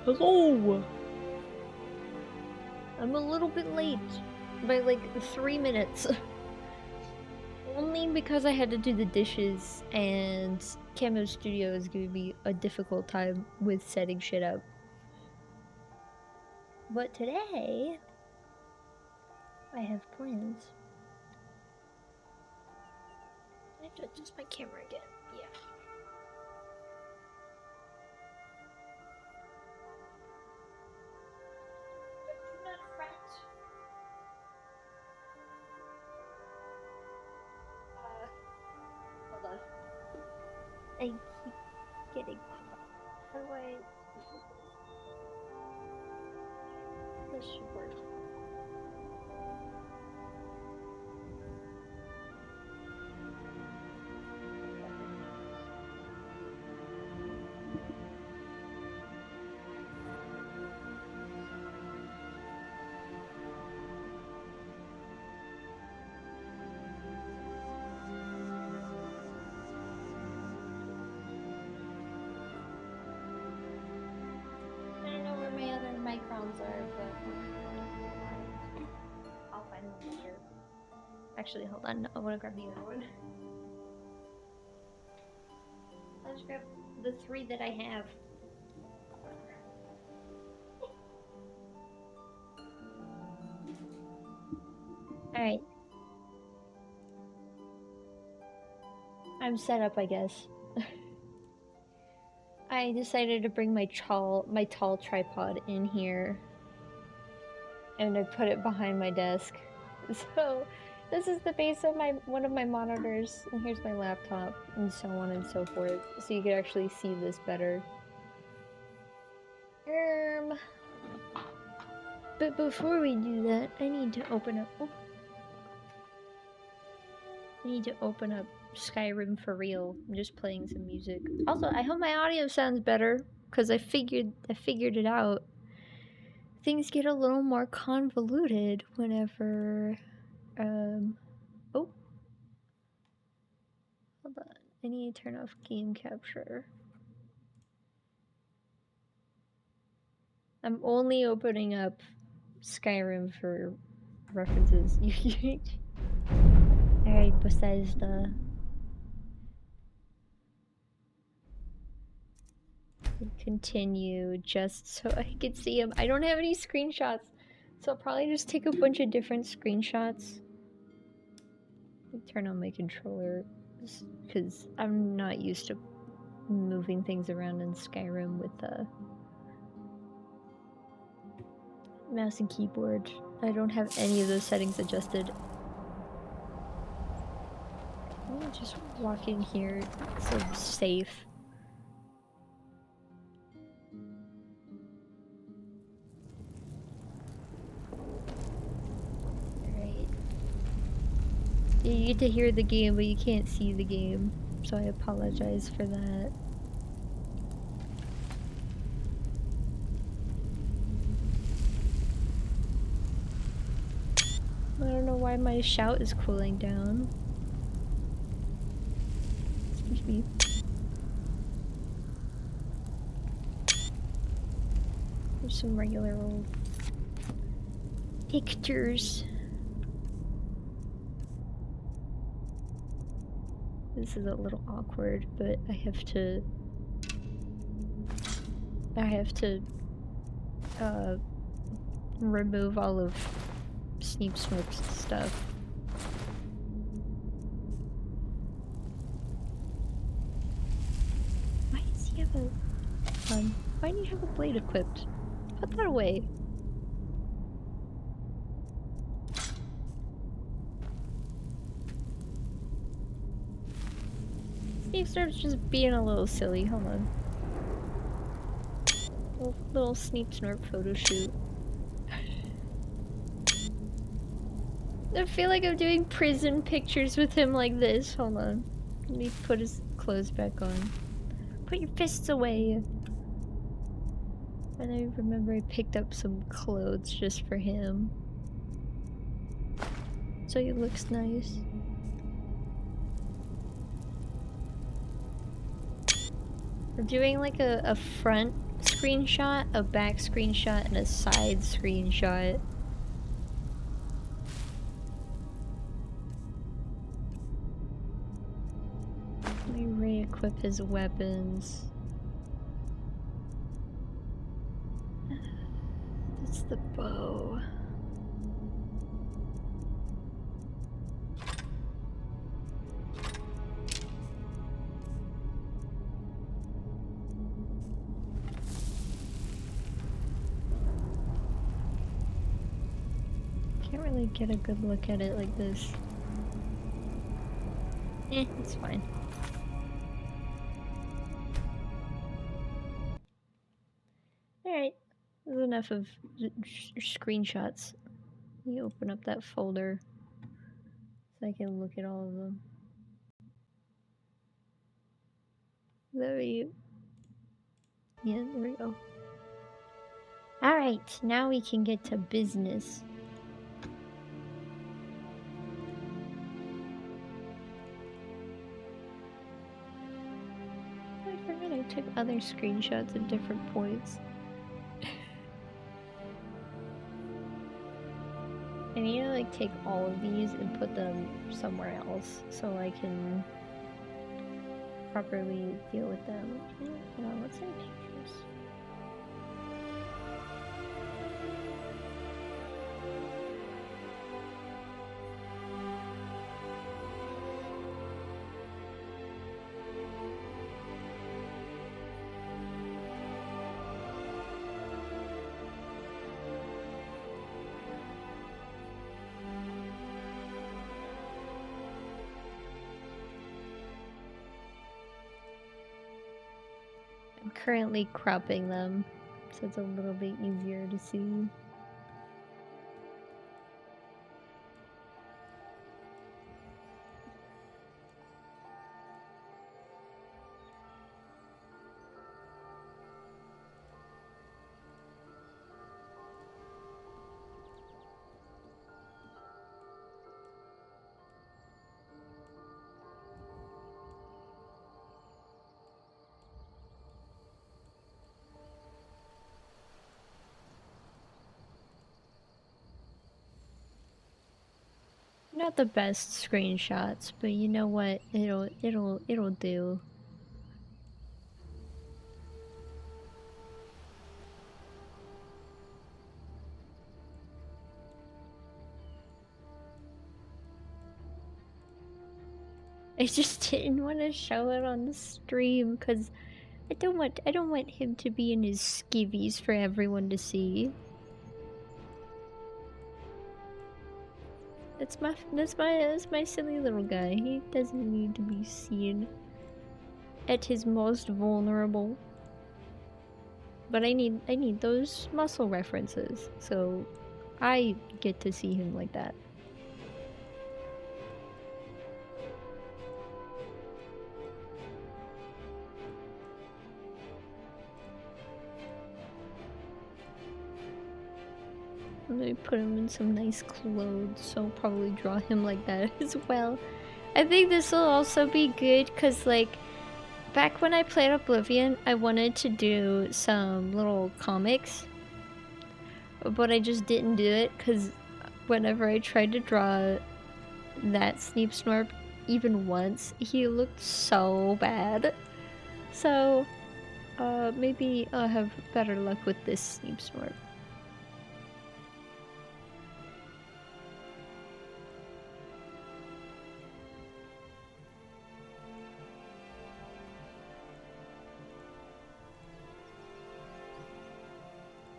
Hello! I'm a little bit late by like 3 minutes. Only because I had to do the dishes and Camo Studio is gonna be a difficult time with setting shit up. But today, I have plans. I have to adjust my camera again. Yeah. Do not fret. Hold on. I keep getting. How do I? This should work. I don't know where my other microns are, but I'll find them later. Actually, hold on. I want to grab the other one. I'll just grab the 3 that I have. Alright. I'm set up, I guess. I decided to bring my tall tripod in here. And I put it behind my desk. So, this is the base of one of my monitors. And here's my laptop. And so on and so forth. So you can actually see this better. But before we do that, I need to open up... Oh. I need to open up Skyrim for real. I'm just playing some music. Also, I hope my audio sounds better, because I figured it out. Things get a little more convoluted whenever, oh. Hold on. I need to turn off game capture. I'm only opening up Skyrim for references. Alright, Bethesda. Continue just so I can see them. I don't have any screenshots, so I'll probably just take a bunch of different screenshots. Let me turn on my controller because I'm not used to moving things around in Skyrim with the mouse and keyboard. I don't have any of those settings adjusted. I'm just walk in here so I'm safe. Alright. You get to hear the game, but you can't see the game, so I apologize for that. I don't know why my shout is cooling down. Excuse me. There's some regular old pictures. This is a little awkward, but I have to remove all of Sneep Snorp's stuff. Why does he have a... why do you have a blade equipped? Put that away. Sneep Snorp's just being a little silly. Hold on. Little Sneep Snorp photo shoot. I feel like I'm doing prison pictures with him like this. Hold on. Let me put his clothes back on. Put your fists away. And I remember I picked up some clothes just for him. So he looks nice. I'm doing like a front screenshot, a back screenshot, and a side screenshot. Let me re-equip his weapons. That's the bow. Can't really get a good look at it like this. It's fine. Alright, there's enough of screenshots. Let me open up that folder so I can look at all of them. There you. Yeah, there we go. Alright, now we can get to business. I forgot I took other screenshots at different points. I need to like take all of these and put them somewhere else so I can properly deal with them. Hold on, what's in pictures? I'm currently cropping them, so it's a little bit easier to see. Not the best screenshots, but you know what? It'll do. I just didn't want to show it on the stream because I don't want him to be in his skivvies for everyone to see. That's my silly little guy. He doesn't need to be seen at his most vulnerable. But I need those muscle references, so I get to see him like that. I'm gonna put him in some nice clothes, so I'll probably draw him like that as well. I think this will also be good because, like, back when I played Oblivion, I wanted to do some little comics, but I just didn't do it because whenever I tried to draw that Sneep Snorp even once, he looked so bad. So, maybe I'll have better luck with this Sneep Snorp.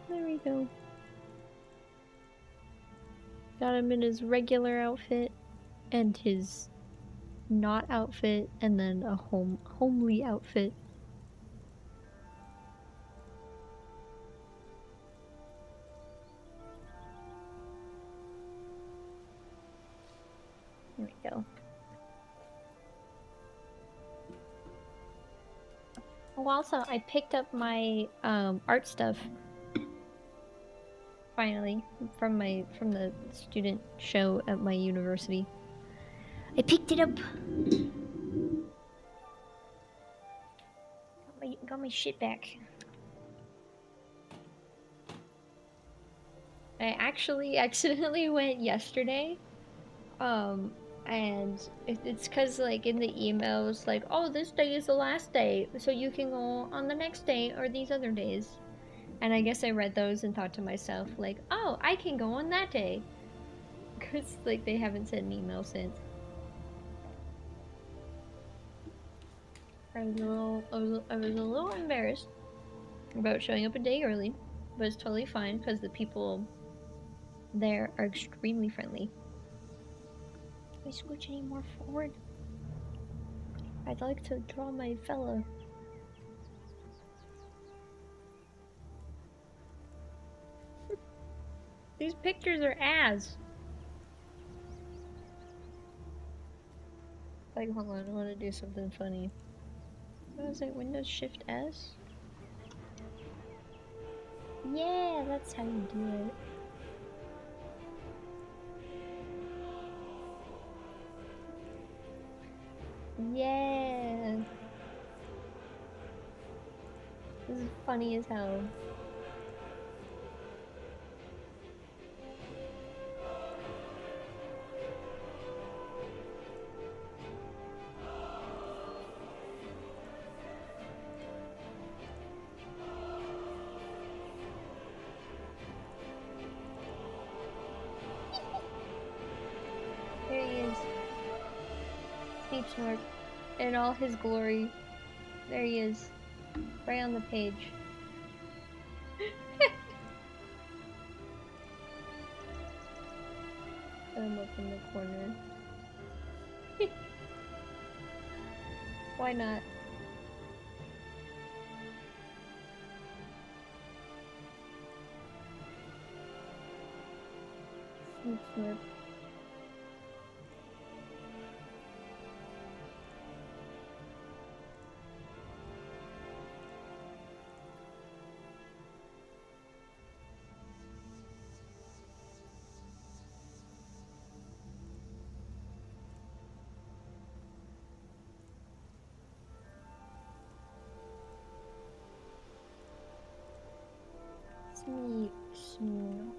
There we go. Got him in his regular outfit and his not outfit, and then a homely outfit. There we go. Oh, also, I picked up my art stuff finally from the student show at my university. I picked it up. Got my shit back. I actually accidentally went yesterday. And it's cause like in the emails, like, oh, this day is the last day, so you can go on the next day or these other days. And I guess I read those and thought to myself, like, oh, I can go on that day. Cause like they haven't sent an email since. I was a little embarrassed about showing up a day early, but it's totally fine because the people there are extremely friendly. Can I scooch any more forward? I'd like to draw my fella. These pictures are ass. Like, hold on, I want to do something funny. What was it? Windows Shift S? Yeah, that's how you do it. Yeah. This is funny as hell. There he is. Sneep Snorp. In all his glory. There he is. Right on the page. Put him up in the corner. Why not? Sneep Snorp. Sneep Snorp.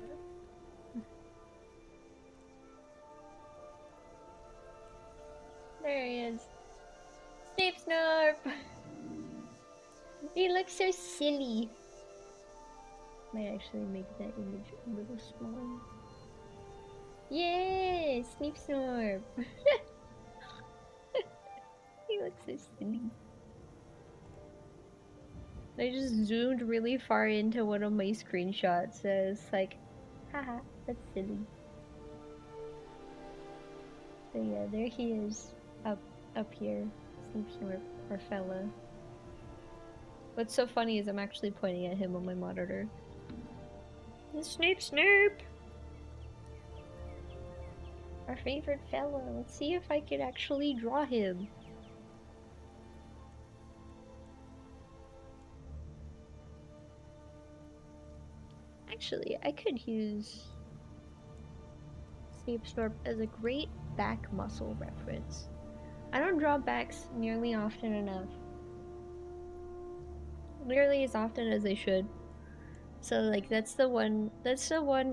There he is. Sneep Snorp! He looks so silly. Might actually make that image a little smaller. Yay! Sneep Snorp! He looks so silly. I just zoomed really far into one of my screenshots, so it's like, haha, that's silly. So yeah, there he is, up here, Sneep Snorp, our fella. What's so funny is I'm actually pointing at him on my monitor. Sneep Snorp! Our favorite fella. Let's see if I can actually draw him. Actually, I could use Sneep Snorp as a great back muscle reference. I don't draw backs nearly often enough. Nearly as often as I should. So like that's the one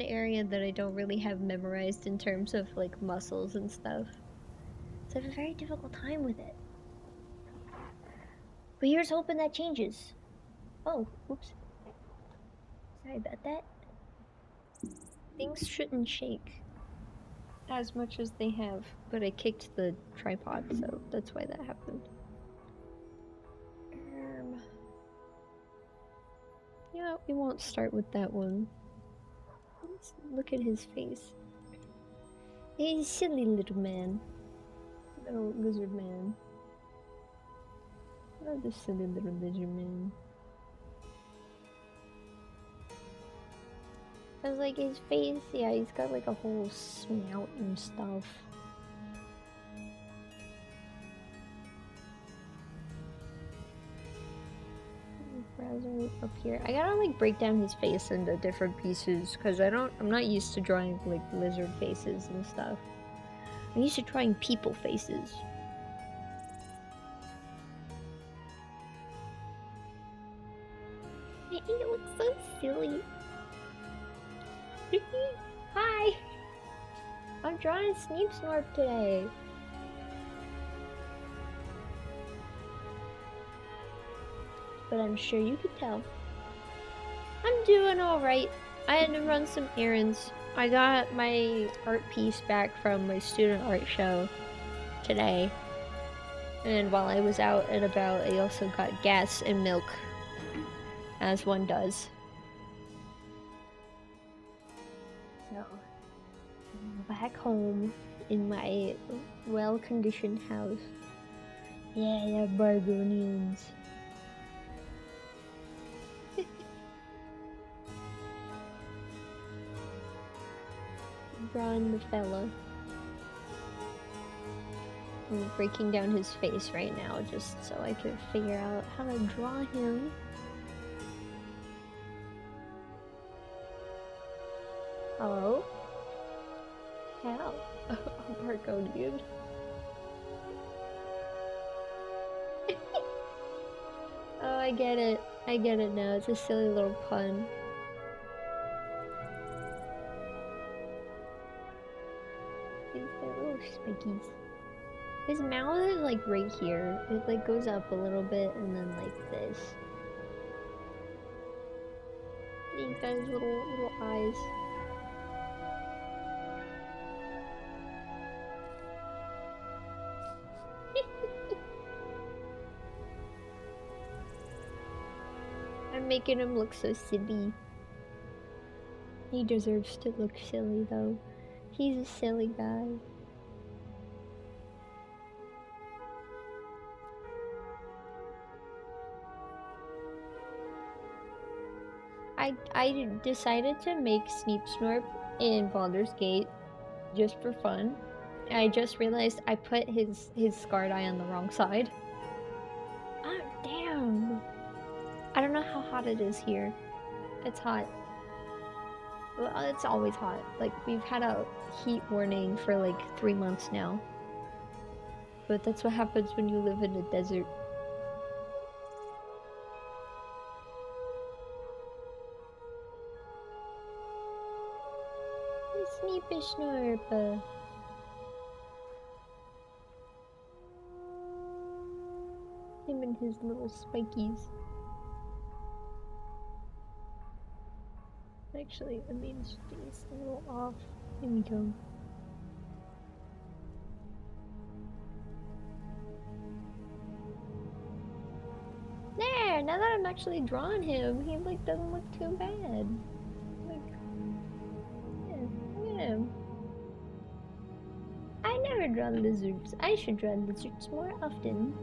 area that I don't really have memorized in terms of like muscles and stuff. So I have a very difficult time with it. But here's hoping that changes. Oh, oops. Sorry about that. Things shouldn't shake as much as they have, but I kicked the tripod, so that's why that happened. Yeah, we won't start with that one. Let's look at his face. He's a silly little man. Little lizard man. Oh, this silly little lizard man. I was like, his face, yeah, he's got like a whole snout and stuff. Browser up here. I gotta like break down his face into different pieces because I'm not used to drawing like lizard faces and stuff. I'm used to drawing people faces. He looks so silly. Hi! I'm drawing Sneep Snorp today. But I'm sure you could tell. I'm doing alright. I had to run some errands. I got my art piece back from my student art show today. And while I was out and about, I also got gas and milk. As one does. So, I'm back home in my well-conditioned house. Yeah, I have bargonians. Drawing the fella. I'm breaking down his face right now just so I could figure out how to draw him. Oh? How? A bargonian. Oh, I get it. I get it now. It's a silly little pun. He's got little spikies. His mouth is like right here. It like goes up a little bit and then like this. He's got his little eyes. I'm making him look so silly. He deserves to look silly though. He's a silly guy. I decided to make Sneep Snorp in Baldur's Gate just for fun. I just realized I put his scarred eye on the wrong side. Oh damn! I don't know how hot it is here. It's hot. Well, it's always hot. Like, we've had a heat warning for like 3 months now. But that's what happens when you live in a desert. Sneep Snorp. Him and his little spikies. Actually, I mean, these a little off. Here we go. There! Now that I'm actually drawing him, he like doesn't look too bad. Like, yeah, look at him. I never draw lizards. I should draw lizards more often.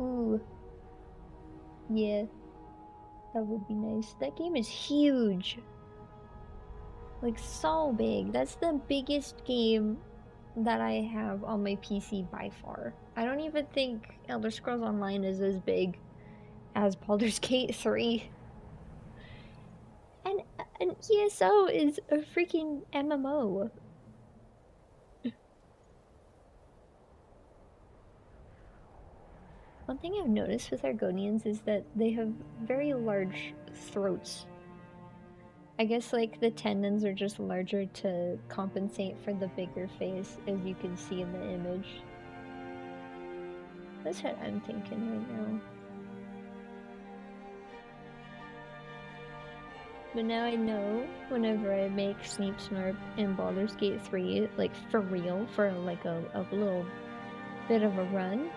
Ooh. Yeah. That would be nice. That game is huge. Like, so big. That's the biggest game that I have on my PC by far. I don't even think Elder Scrolls Online is as big as Baldur's Gate 3. And an ESO is a freaking MMO. One thing I've noticed with Argonians is that they have very large throats. I guess like the tendons are just larger to compensate for the bigger face, as you can see in the image. That's what I'm thinking right now. But now I know whenever I make Sneep Snorp in Baldur's Gate 3, like for real, for like a little bit of a run,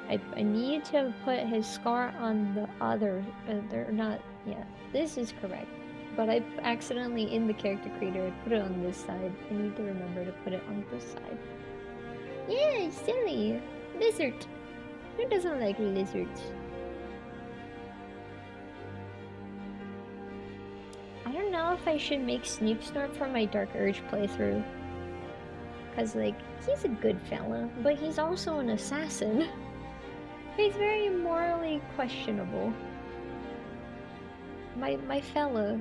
I need to put his scar on the other, they're not, yeah, this is correct. But I accidentally, in the character creator, I put it on this side. I need to remember to put it on this side. Yeah, silly! Lizard! Who doesn't like lizards? I don't know if I should make Sneep Snorp for my Dark Urge playthrough. Cause like, he's a good fella, but he's also an assassin. He's very morally questionable. My fella.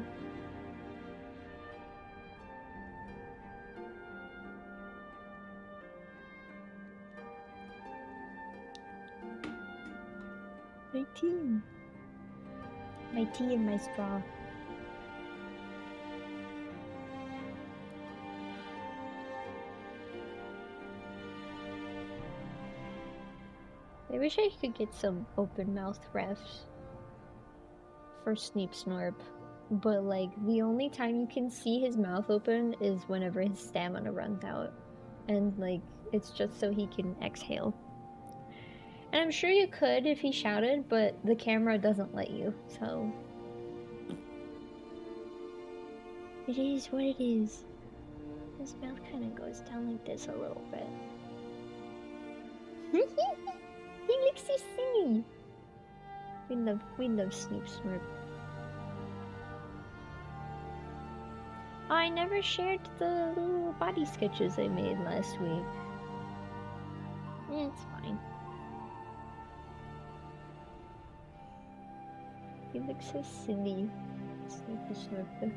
My tea. My tea and my straw. I wish I could get some open mouth refs for Sneep Snorp, but like the only time you can see his mouth open is whenever his stamina runs out, and like it's just so he can exhale. And I'm sure you could if he shouted, but the camera doesn't let you, so it is what it is. His mouth kind of goes down like this a little bit. He looks so silly. We love Sneep Snorp. I never shared the little body sketches I made last week. It's fine. He looks so silly. Sneep Snorp.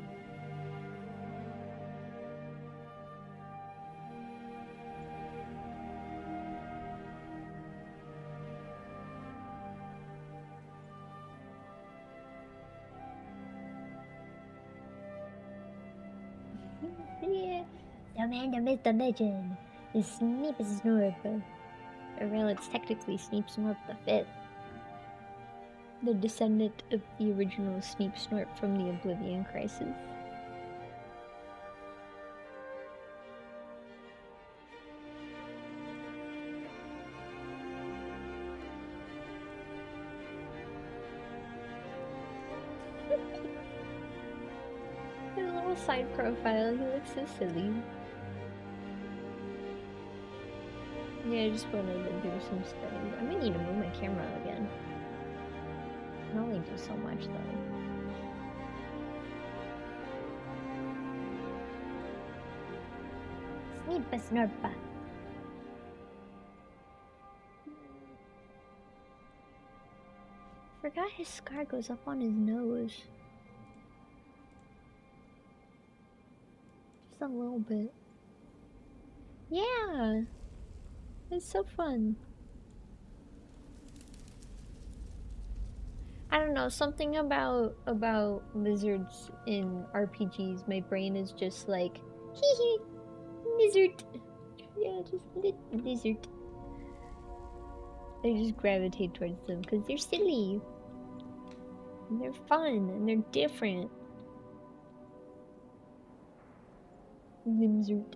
Yeah. The man, the myth, the legend is Sneep Snorp. Or well, it's technically Sneep Snorp the Fifth, the descendant of the original Sneep Snorp from the Oblivion Crisis. His little side profile, he looks so silly. Yeah, I just wanted to do some studying. I might need to move my camera again. I can only do so much though. Sneep Snorp. Forgot his scar goes up on his nose. Just a little bit. Yeah! It's so fun. I don't know, something about lizards in RPGs, my brain is just like, hee hee, lizard. Yeah, just lizard. I just gravitate towards them because they're silly. And they're fun and they're different. Lizard.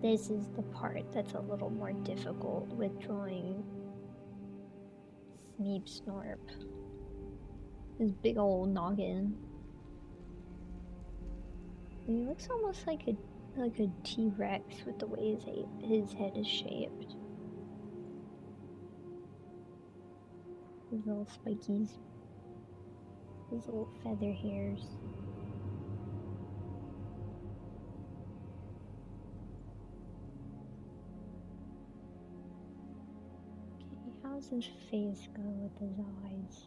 This is the part that's a little more difficult with drawing Sneep Snorp. His big old noggin. He looks almost like a T-Rex with the way his head is shaped. His little spikies. His little feather hairs. Okay, how's his face go with his eyes?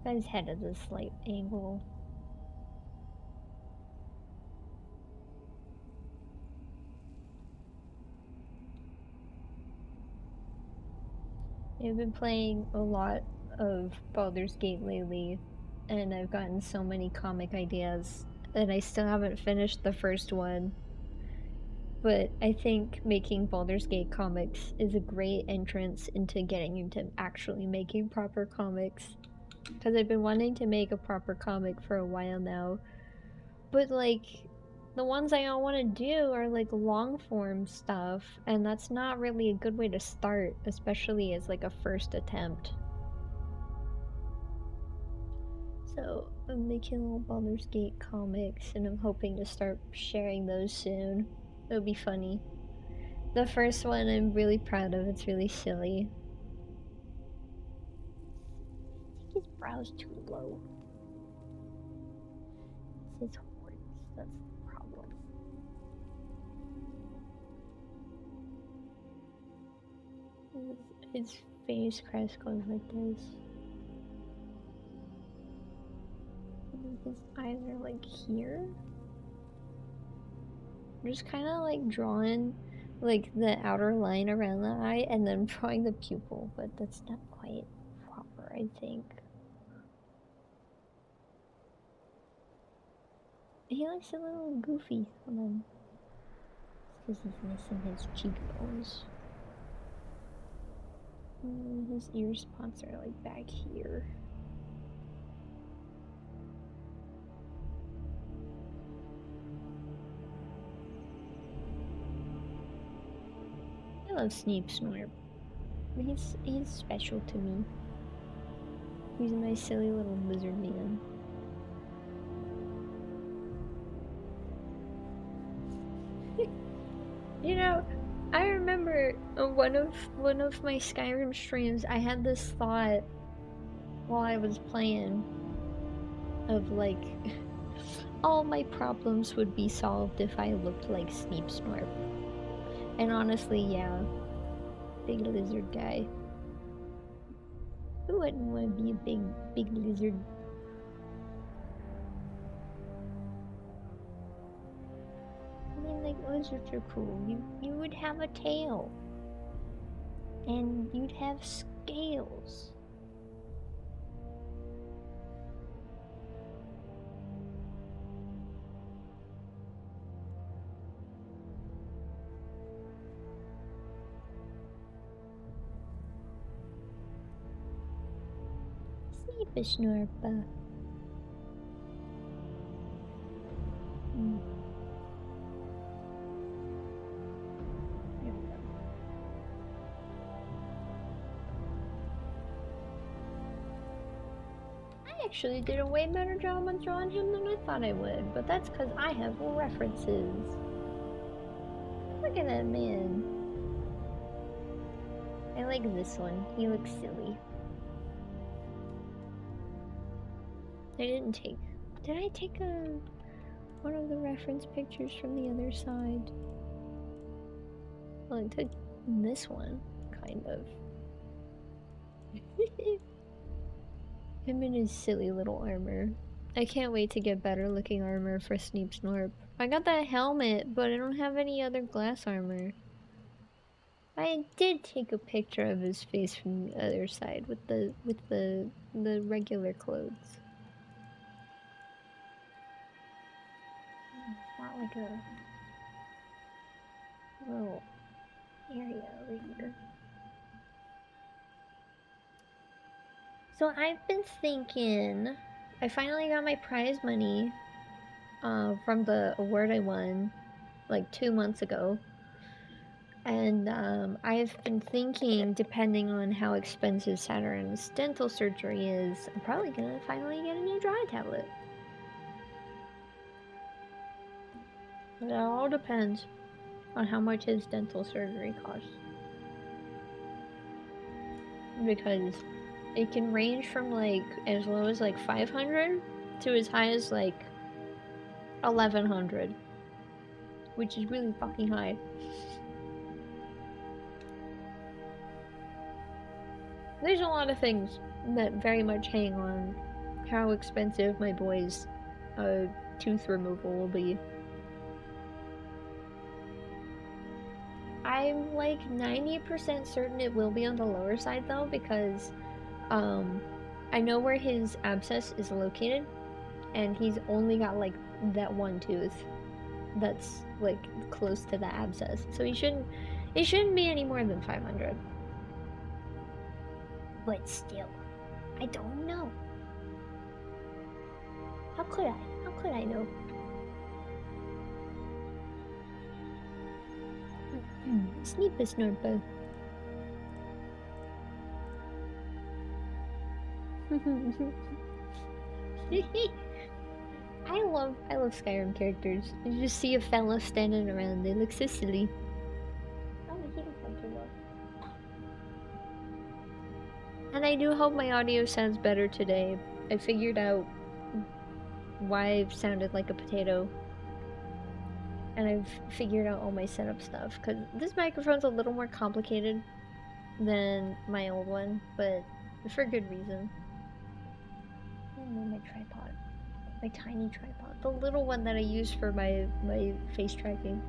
Got his head at a slight angle. I've been playing a lot of Baldur's Gate lately, and I've gotten so many comic ideas, and I still haven't finished the first one. But I think making Baldur's Gate comics is a great entrance into getting into actually making proper comics. Because I've been wanting to make a proper comic for a while now. But like, the ones I all want to do are like long form stuff, and that's not really a good way to start, especially as like a first attempt. So I'm making little Baldur's Gate comics, and I'm hoping to start sharing those soon. It'll be funny. The first one I'm really proud of, it's really silly. I think his brow's too low. It's his horns, that's the problem. His face crest goes like this. His eyes are like here. I'm just kind of like drawing like the outer line around the eye and then drawing the pupil, but that's not quite proper, I think. He looks a little goofy. Hold on. It's because he's missing his cheekbones. His ear spots are like back here. I love Sneep Snorp. He's special to me. He's my silly little lizard man. You know, I remember one of my Skyrim streams, I had this thought while I was playing of like all my problems would be solved if I looked like Sneep Snorp. And honestly, yeah. Big lizard guy. Who wouldn't want to be a big lizard? I mean, like, lizards are cool. You would have a tail. And you'd have scales. Sneep Snorp. I actually did a way better job on drawing him than I thought I would, but that's because I have references. Look at that man. I like this one. He looks silly. Did I take one of the reference pictures from the other side? Well, I took this one, kind of. Him in his silly little armor. I can't wait to get better looking armor for Sneep Snorp. I got that helmet, but I don't have any other glass armor. I did take a picture of his face from the other side with the regular clothes. It's not like a little area over here. So I've been thinking, I finally got my prize money from the award I won like 2 months ago. And I've been thinking, depending on how expensive Saturn's dental surgery is, I'm probably gonna finally get a new drawing tablet. It all depends on how much his dental surgery costs. Because it can range from like as low as like 500 to as high as like 1100, which is really fucking high. There's a lot of things that very much hang on how expensive my boy's tooth removal will be. I'm like 90% certain it will be on the lower side though, because I know where his abscess is located, and he's only got like that one tooth that's like close to the abscess, so it shouldn't be any more than 500. But still, I don't know. How could I? How could I know? Sneep Snorp. I love Skyrim characters. You just see a fella standing around, they look so silly. Oh, the heating pump turned off. And I do hope my audio sounds better today. I figured out why I've sounded like a potato. And I've figured out all my setup stuff, because this microphone's a little more complicated than my old one, but for good reason. I don't know my tripod. My tiny tripod. The little one that I use for my face tracking.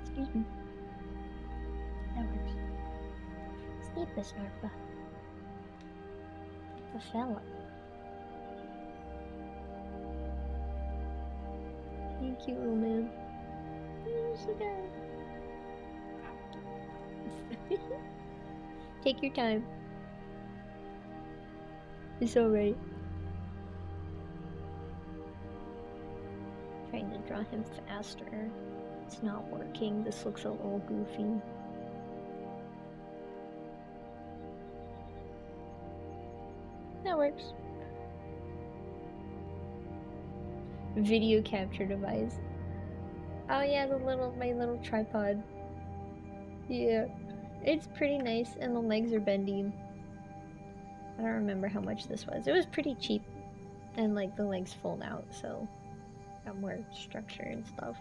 Excuse me. That works. Sneep Snorp. The fella. You cute little man. You're so good. Take your time. It's alright. Trying to draw him faster. It's not working. This looks a little goofy. That works. Video capture device. Oh yeah, my little tripod. Yeah. It's pretty nice and the legs are bendy. I don't remember how much this was. It was pretty cheap. And like the legs fold out, so got more structure and stuff.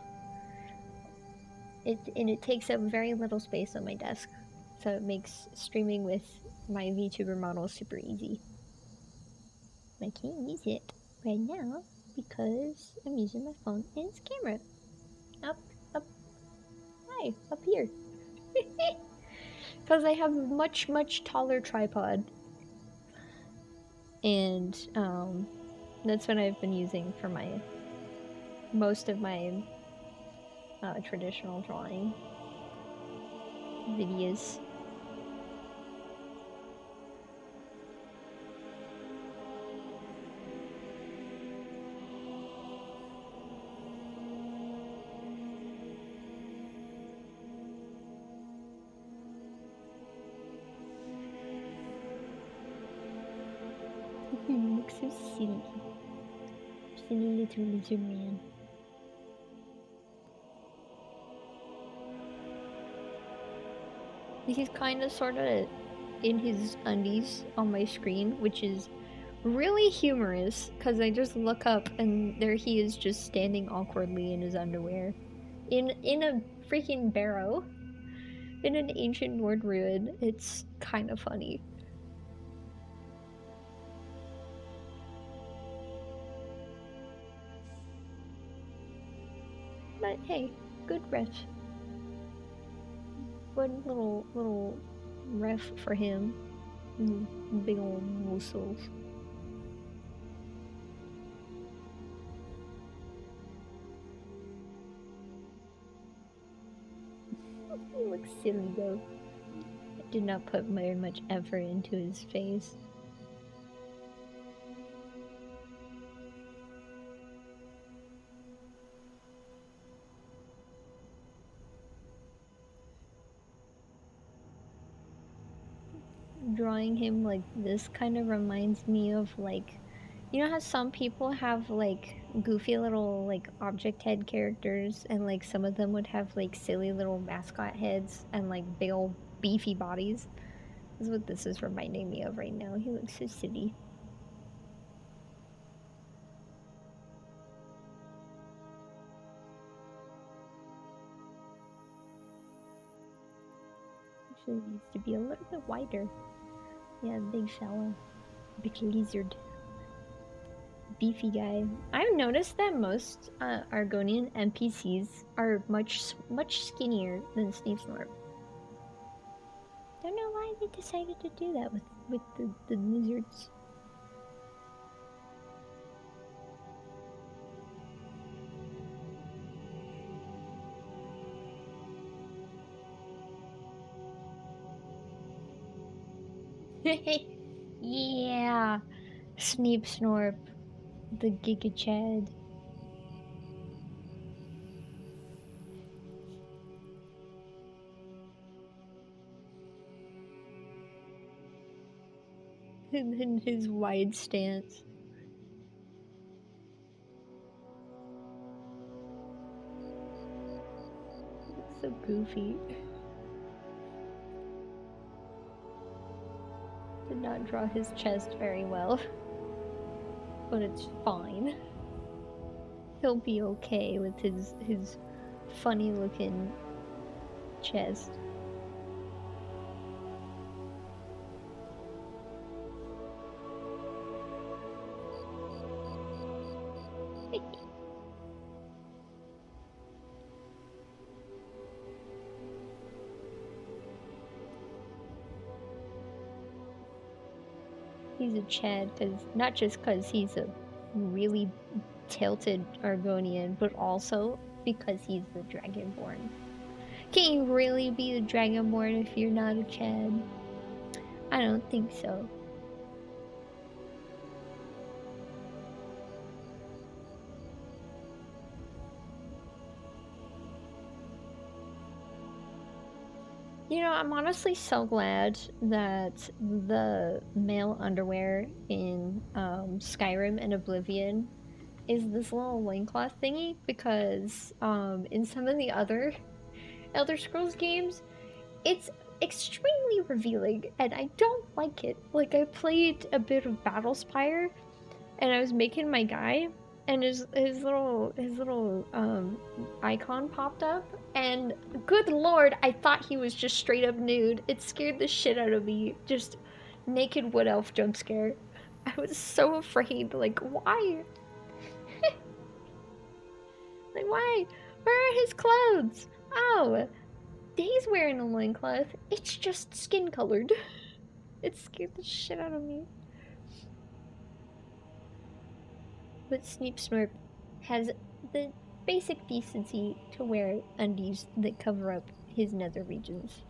It takes up very little space on my desk. So it makes streaming with my VTuber model super easy. I can't use it right now because I'm using my phone and its camera. Up. Hi, up here. Because I have a much taller tripod. And that's what I've been using for most of my traditional drawing videos. You look so silly. Silly little lizard man. He's kind of sort of in his undies on my screen, which is really humorous because I just look up and there he is just standing awkwardly in his underwear in a freaking barrow in an ancient Nord ruin. It's kind of funny. But hey, good ref. One little ref for him. Big old muscles. He looks silly though. I did not put very much effort into his face. Drawing him like this kind of reminds me of like, you know how some people have like goofy little like object head characters and like some of them would have like silly little mascot heads and like big old beefy bodies? This is what this is reminding me of right now. He looks so silly. Actually needs to be a little bit wider. Yeah, big fella. Big lizard. Beefy guy. I've noticed that most Argonian NPCs are much skinnier than Sneep Snorp. Don't know why they decided to do that with the lizards. Yeah, Sneep Snorp, the Giga Chad. And his wide stance. It's so goofy. Did not draw his chest very well. But it's fine. He'll be okay with his funny looking chest. he's a Chad, cause not just cause he's a really tilted Argonian, but also because he's the Dragonborn. Can you really be the Dragonborn if you're not a Chad? I don't think so. You know, I'm honestly so glad that the male underwear in Skyrim and Oblivion is this little loincloth thingy, because in some of the other Elder Scrolls games, it's extremely revealing and I don't like it. Like, I played a bit of Battlespire and I was making my guy, and his little icon popped up, and good lord, I thought he was just straight up nude. It scared the shit out of me. Just naked wood elf jump scare. I was so afraid. Like, why? Like, why? Where are his clothes? Oh, he's wearing a loincloth. It's just skin colored. It scared the shit out of me. But Sneep Snorp has the basic decency to wear undies that cover up his nether regions.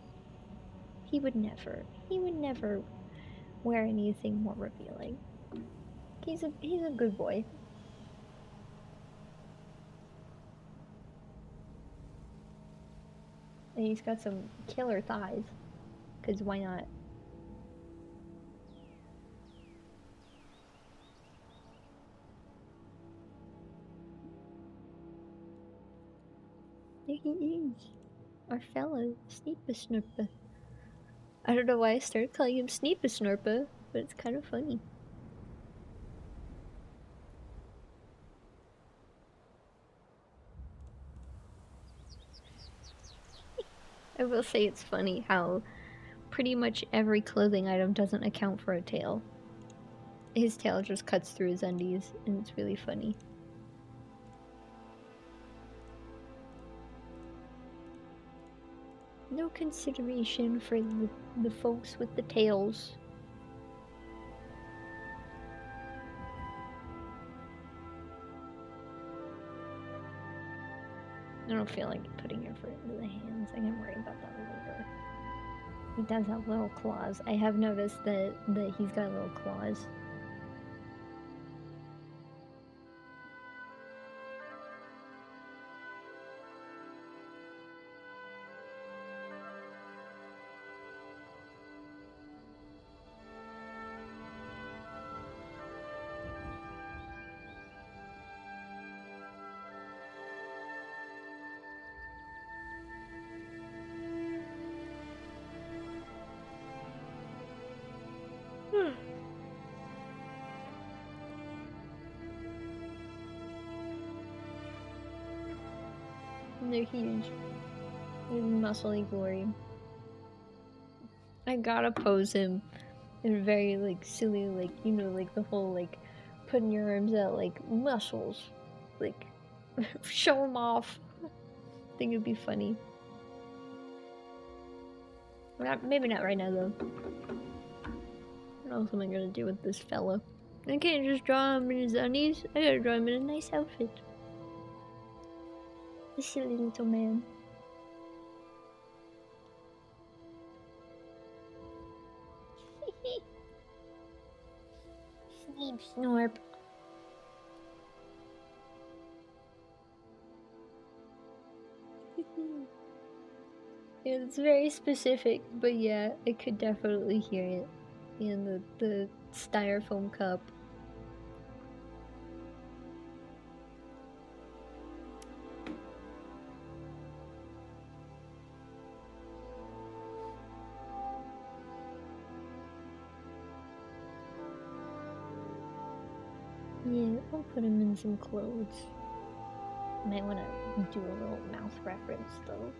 He would never wear anything more revealing. He's a good boy. And he's got some killer thighs, cause why not? There he is. Our fellow Sneep Snorp. I don't know why I started calling him Sneep Snorp, but it's kind of funny. I will say it's funny how pretty much every clothing item doesn't account for a tail. His tail just cuts through his undies, and it's really funny. No consideration for the folks with the tails. I don't feel like putting effort into the hands. I can worry about that later. He does have little claws. I have noticed that he's got little claws. They're huge. They're muscly glory. I gotta pose him in a very, like, silly, like, you know, like, the whole, like, putting your arms out, like, muscles. Like, show them off. I think it'd be funny. Maybe not right now, though. What else am I gonna do with this fella? I can't just draw him in his undies. I gotta draw him in a nice outfit. The silly little man. Sneep Snorp. Yeah, it's very specific, but yeah, I could definitely hear it in the styrofoam cup. Yeah, I'll put him in some clothes. Might want to do a little mouth reference though.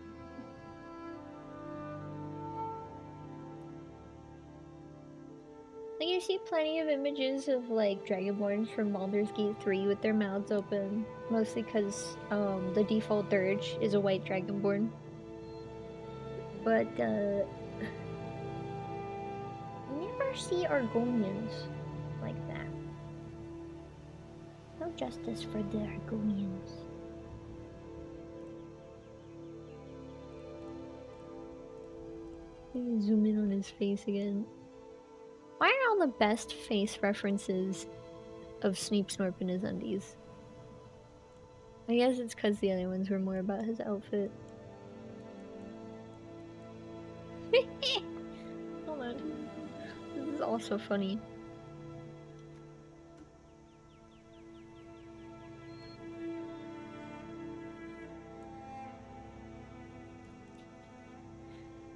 Like, you see plenty of images of, like, Dragonborns from Baldur's Gate 3 with their mouths open. Mostly because, the default dirge is a white Dragonborn. But, I never see Argonians. justice for the Argonians. Let me zoom in on his face again. Why are all the best face references of Sneep Snorp in his undies? I guess it's because the other ones were more about his outfit. Hold on. This is also funny.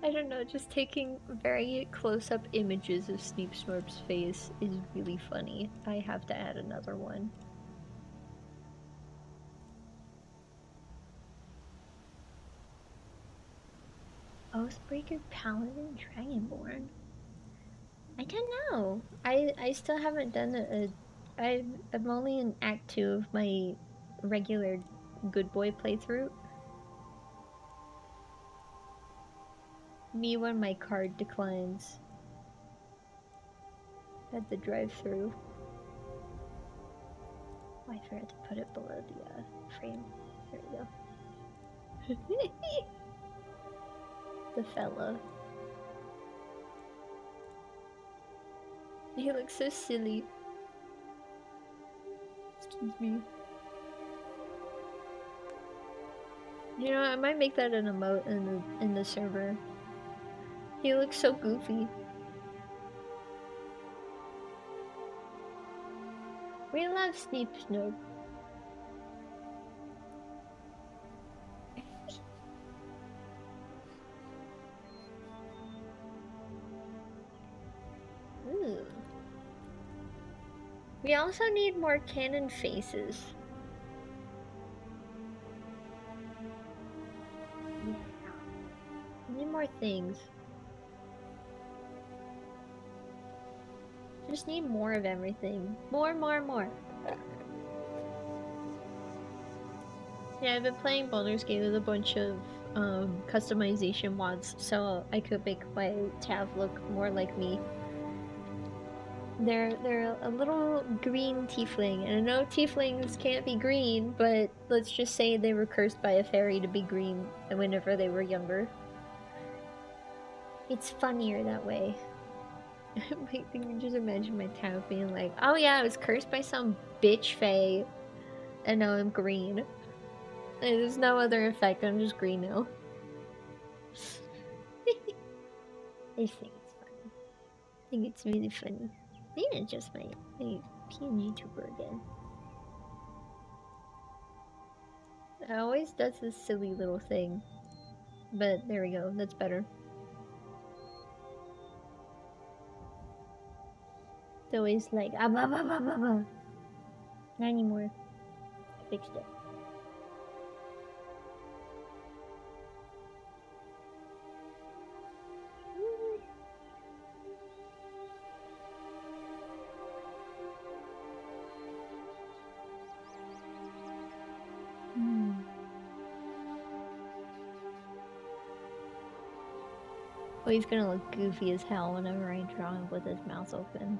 I don't know, just taking very close-up images of Sneep Snorp's face is really funny. I have to add another one. Oathbreaker, Paladin, Dragonborn? I don't know. I still haven't done I'm only in Act 2 of my regular Good Boy playthrough. Me when my card declines. At the drive-through. Oh, I forgot to put it below the frame. There we go. The fella. He looks so silly. Excuse me. You know, I might make that an emote in the server. He looks so goofy. We love Sneep Snorp. Ooh. We also need more cannon faces. Yeah. We need more things. Just need more of everything. More. Yeah, I've been playing Baldur's Gate with a bunch of customization mods, so I could make my Tav look more like me. They're a little green tiefling, and I know tieflings can't be green, but let's just say they were cursed by a fairy to be green whenever they were younger. It's funnier that way. I can just imagine my Tav being like, oh yeah, I was cursed by some bitch fae, and now I'm green. And there's no other effect, I'm just green now. I think it's funny. I think it's really funny. Maybe it's just my PNG tuber again. It always does this silly little thing. But there we go, that's better. It's always like, ah, bah, bah, bah, bah, bah. Not anymore. I fixed it. Oh, he's gonna look goofy as hell whenever I draw him with his mouth open.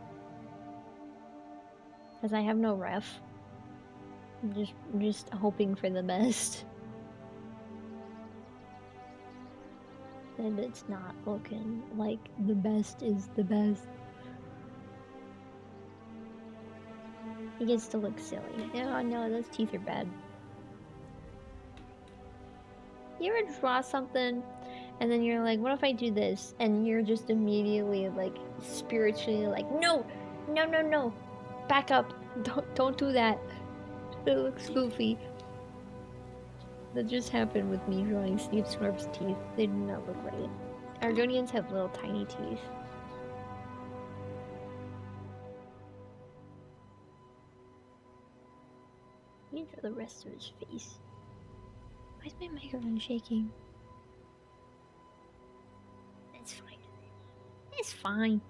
Because I have no ref. I'm just hoping for the best. And it's not looking like the best is the best. He gets to look silly. Oh no, those teeth are bad. You ever draw something and then you're like, what if I do this? And you're just immediately like spiritually like, no, back up, don't do that. It looks goofy. That just happened with me drawing Sneep Snorp's teeth. They do not look right. Argonians have little tiny teeth. Let me draw the rest of his face. Why is my microphone shaking? It's fine. It's fine.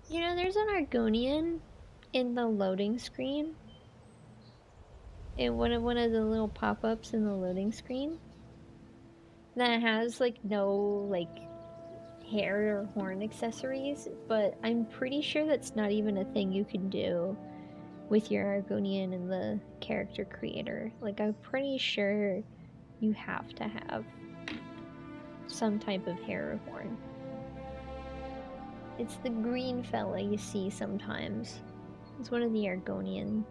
You know, there's an Argonian in the loading screen. in one of the little pop-ups in the loading screen that has like no like hair or horn accessories, but I'm pretty sure that's not even a thing you can do with your Argonian in the character creator. Like, I'm pretty sure you have to have some type of hair or horn. It's the green fella you see sometimes. It's one of the Argonian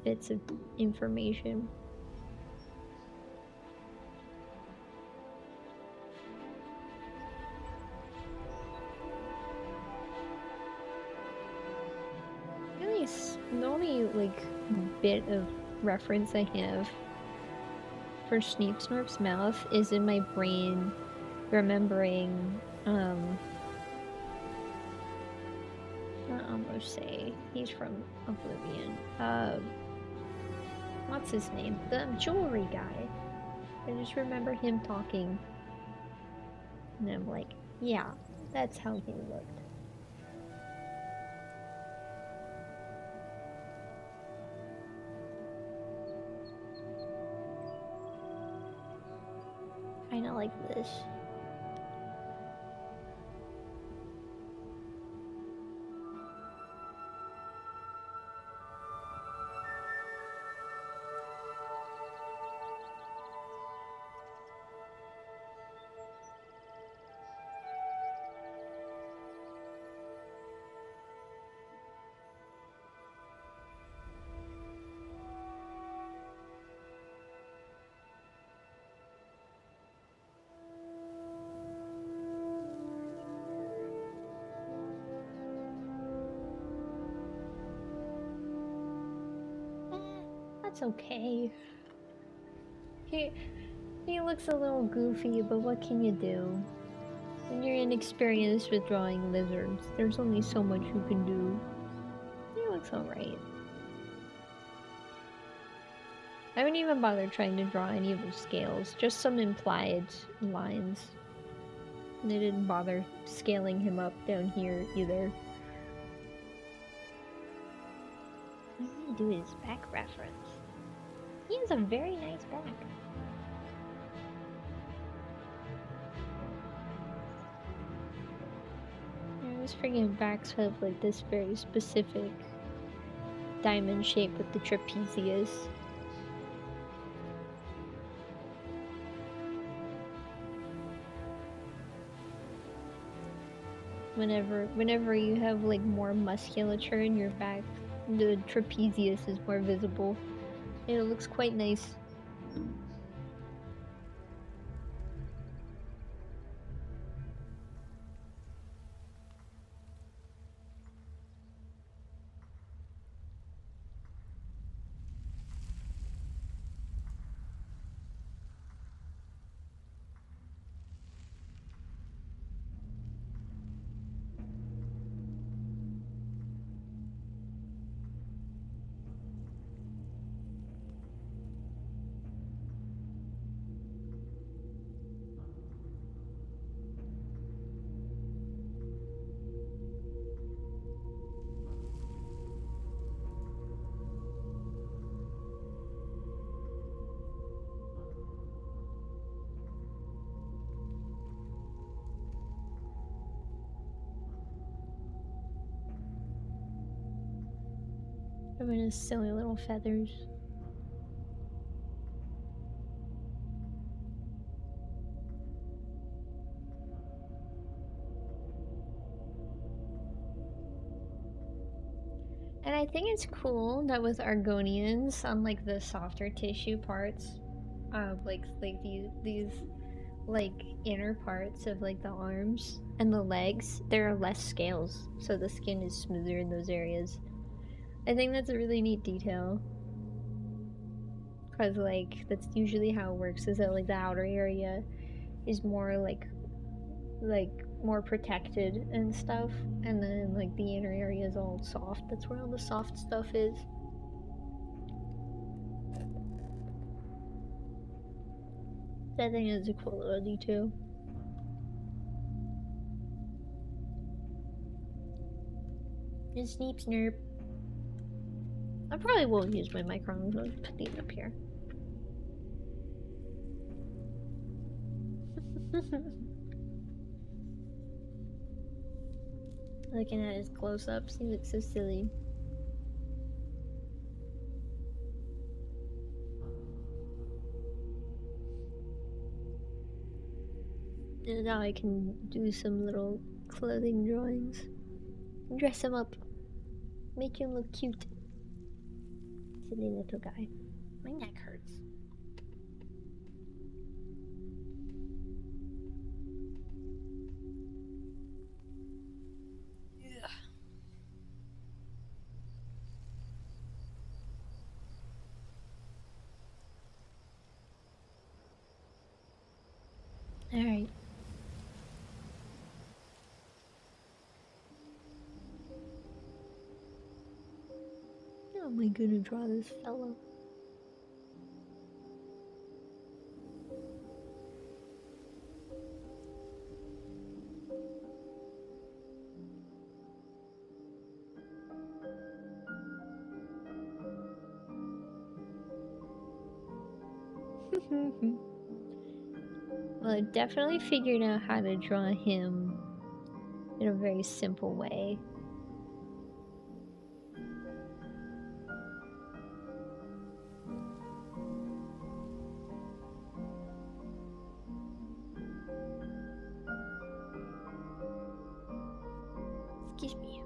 bits of information. Really, the only like bit of reference I have for Sneep Snorp's mouth is in my brain, remembering I'll almost say he's from Oblivion. What's his name? The jewelry guy. I just remember him talking, and I'm like, yeah, that's how he looked. Kinda like this. That's okay. He looks a little goofy, but what can you do? When you're inexperienced with drawing lizards, there's only so much you can do. He looks alright. I haven't even bothered trying to draw any of the scales, just some implied lines. And I didn't bother scaling him up down here either. What I'm gonna do is back reference. He has a very nice back. His friggin' backs have like this very specific diamond shape with the trapezius. Whenever you have like more musculature in your back, the trapezius is more visible. And it looks quite nice. Having his silly little feathers. And I think it's cool that with Argonians, on like the softer tissue parts, like these like inner parts of like the arms and the legs, there are less scales, so the skin is smoother in those areas. I think that's a really neat detail. Cause like that's usually how it works, is that like the outer area is more like more protected and stuff, and then like the inner area is all soft. That's where all the soft stuff is. I think it's a cool little detail. It's Sneep Snorp. I probably won't use my microns. I'll just put these up here. Looking at his close-ups, he looks so silly. And now I can do some little clothing drawings. Dress him up. Make him look cute. Silly little guy. My neck hurts. Alright. How am I gonna draw this fellow? Well, I definitely figured out how to draw him in a very simple way. Excuse me.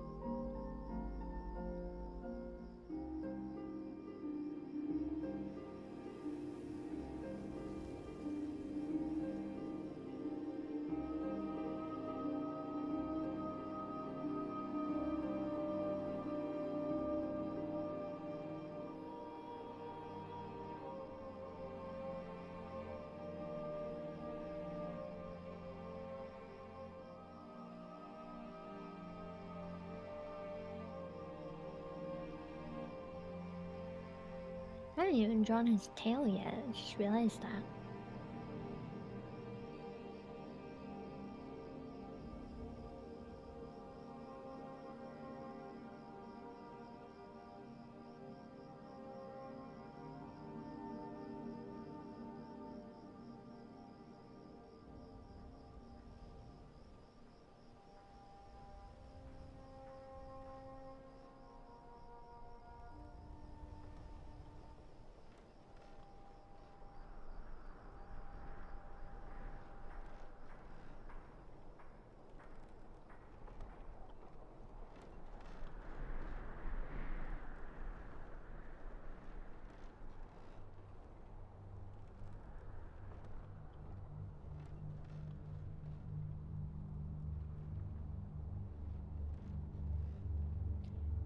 I haven't even drawn his tail yet. I just realized that.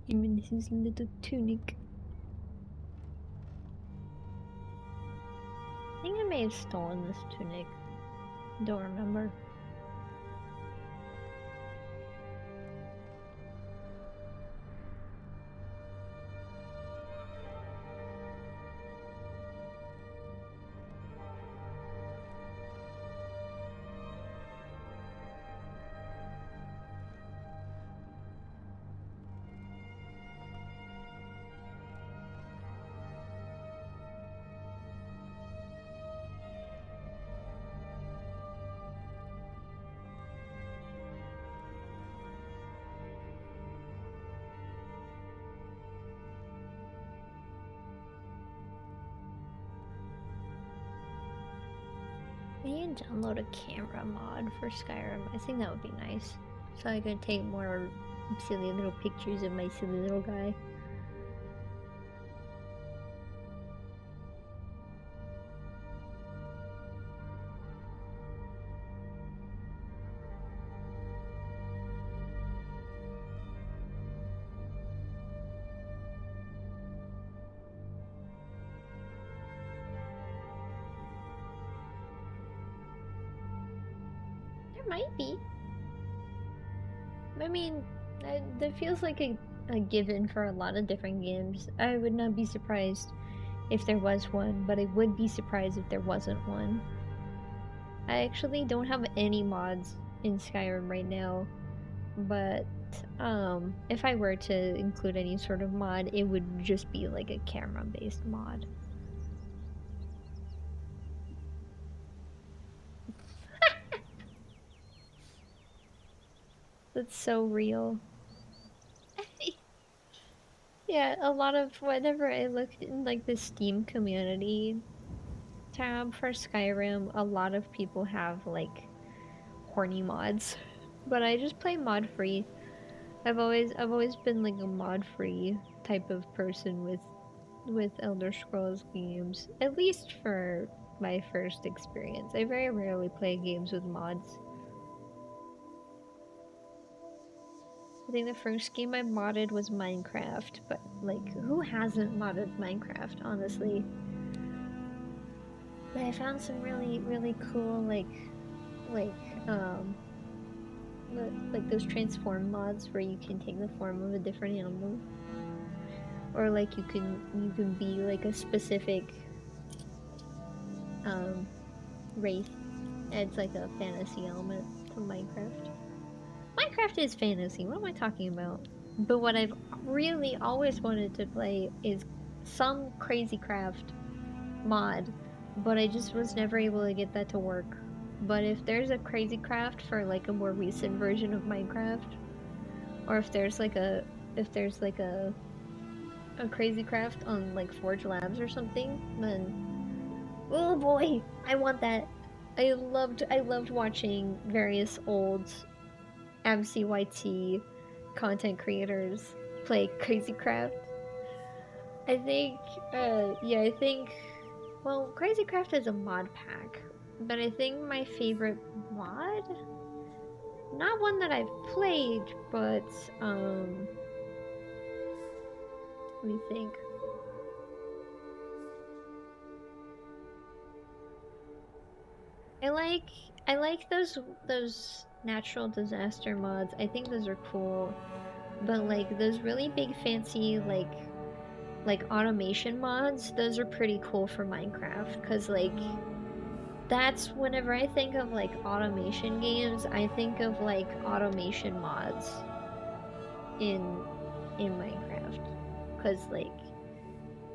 Even his little tunic. I think I may have stolen this tunic. Don't remember. Maybe download a camera mod for Skyrim. I think that would be nice. So I could take more silly little pictures of my silly little guy. Might be. I mean, that feels like a given for a lot of different games. I would not be surprised if there was one, but I would be surprised if there wasn't one. I actually don't have any mods in Skyrim right now, but if I were to include any sort of mod, it would just be like a camera-based mod. That's so real. Yeah, a lot of whenever I looked in like the Steam community tab for Skyrim, a lot of people have like horny mods. But I just play mod free. I've always been like a mod free type of person with Elder Scrolls games, at least for my first experience. I very rarely play games with mods. I think the first game I modded was Minecraft, but like, who hasn't modded Minecraft, honestly? But I found some really, really cool, like, like those transform mods where you can take the form of a different animal. Or like you can be like a specific, race. Adds like a fantasy element to Minecraft. Minecraft is fantasy, what am I talking about? But what I've really always wanted to play is some Crazy Craft mod, but I just was never able to get that to work. But if there's a Crazy Craft for like a more recent version of Minecraft, or if there's like a Crazy Craft on like Forge Labs or something, then oh boy, I want that. I loved watching various old MCYT content creators play Crazy Craft. I think, yeah, I think, well, Crazy Craft is a mod pack, but I think my favorite mod, not one that I've played, but, let me think. I like, I like those natural disaster mods. I think those are cool, but like those really big fancy like automation mods, those are pretty cool for Minecraft, because like that's whenever I think of like automation games, I think of like automation mods in Minecraft, because like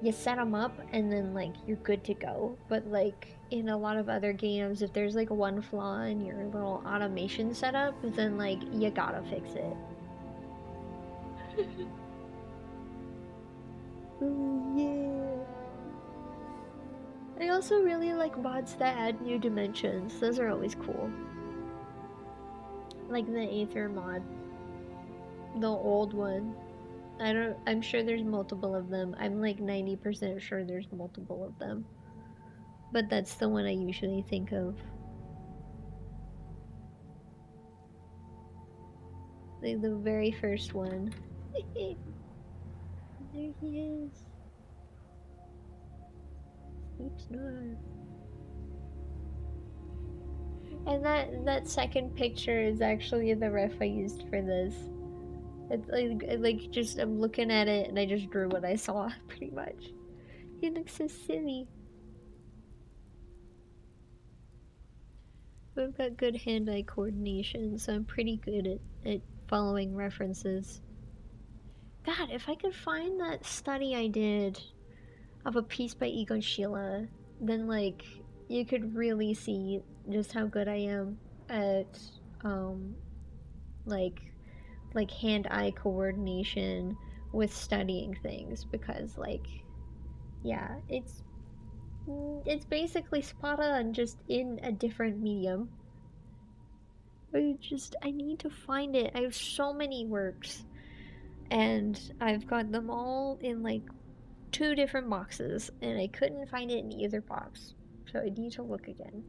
you set them up and then like you're good to go. But like in a lot of other games, if there's like one flaw in your little automation setup, then like you gotta fix it. Oh yeah. I also really like mods that add new dimensions. Those are always cool. Like the Aether mod. The old one. I'm sure there's multiple of them. I'm like 90% sure there's multiple of them. But that's the one I usually think of. Like the very first one. There he is. Sneep Snorp. And that second picture is actually the ref I used for this. It's like just I'm looking at it and I just drew what I saw pretty much. He looks so silly. I've got good hand-eye coordination, so I'm pretty good at following references. God, if I could find that study I did of a piece by Egon Schiele, then like you could really see just how good I am at um like hand-eye coordination with studying things, because like yeah, it's basically spot on, just in a different medium. I need to find it. I have so many works, and I've got them all in like two different boxes, and I couldn't find it in either box. So I need to look again.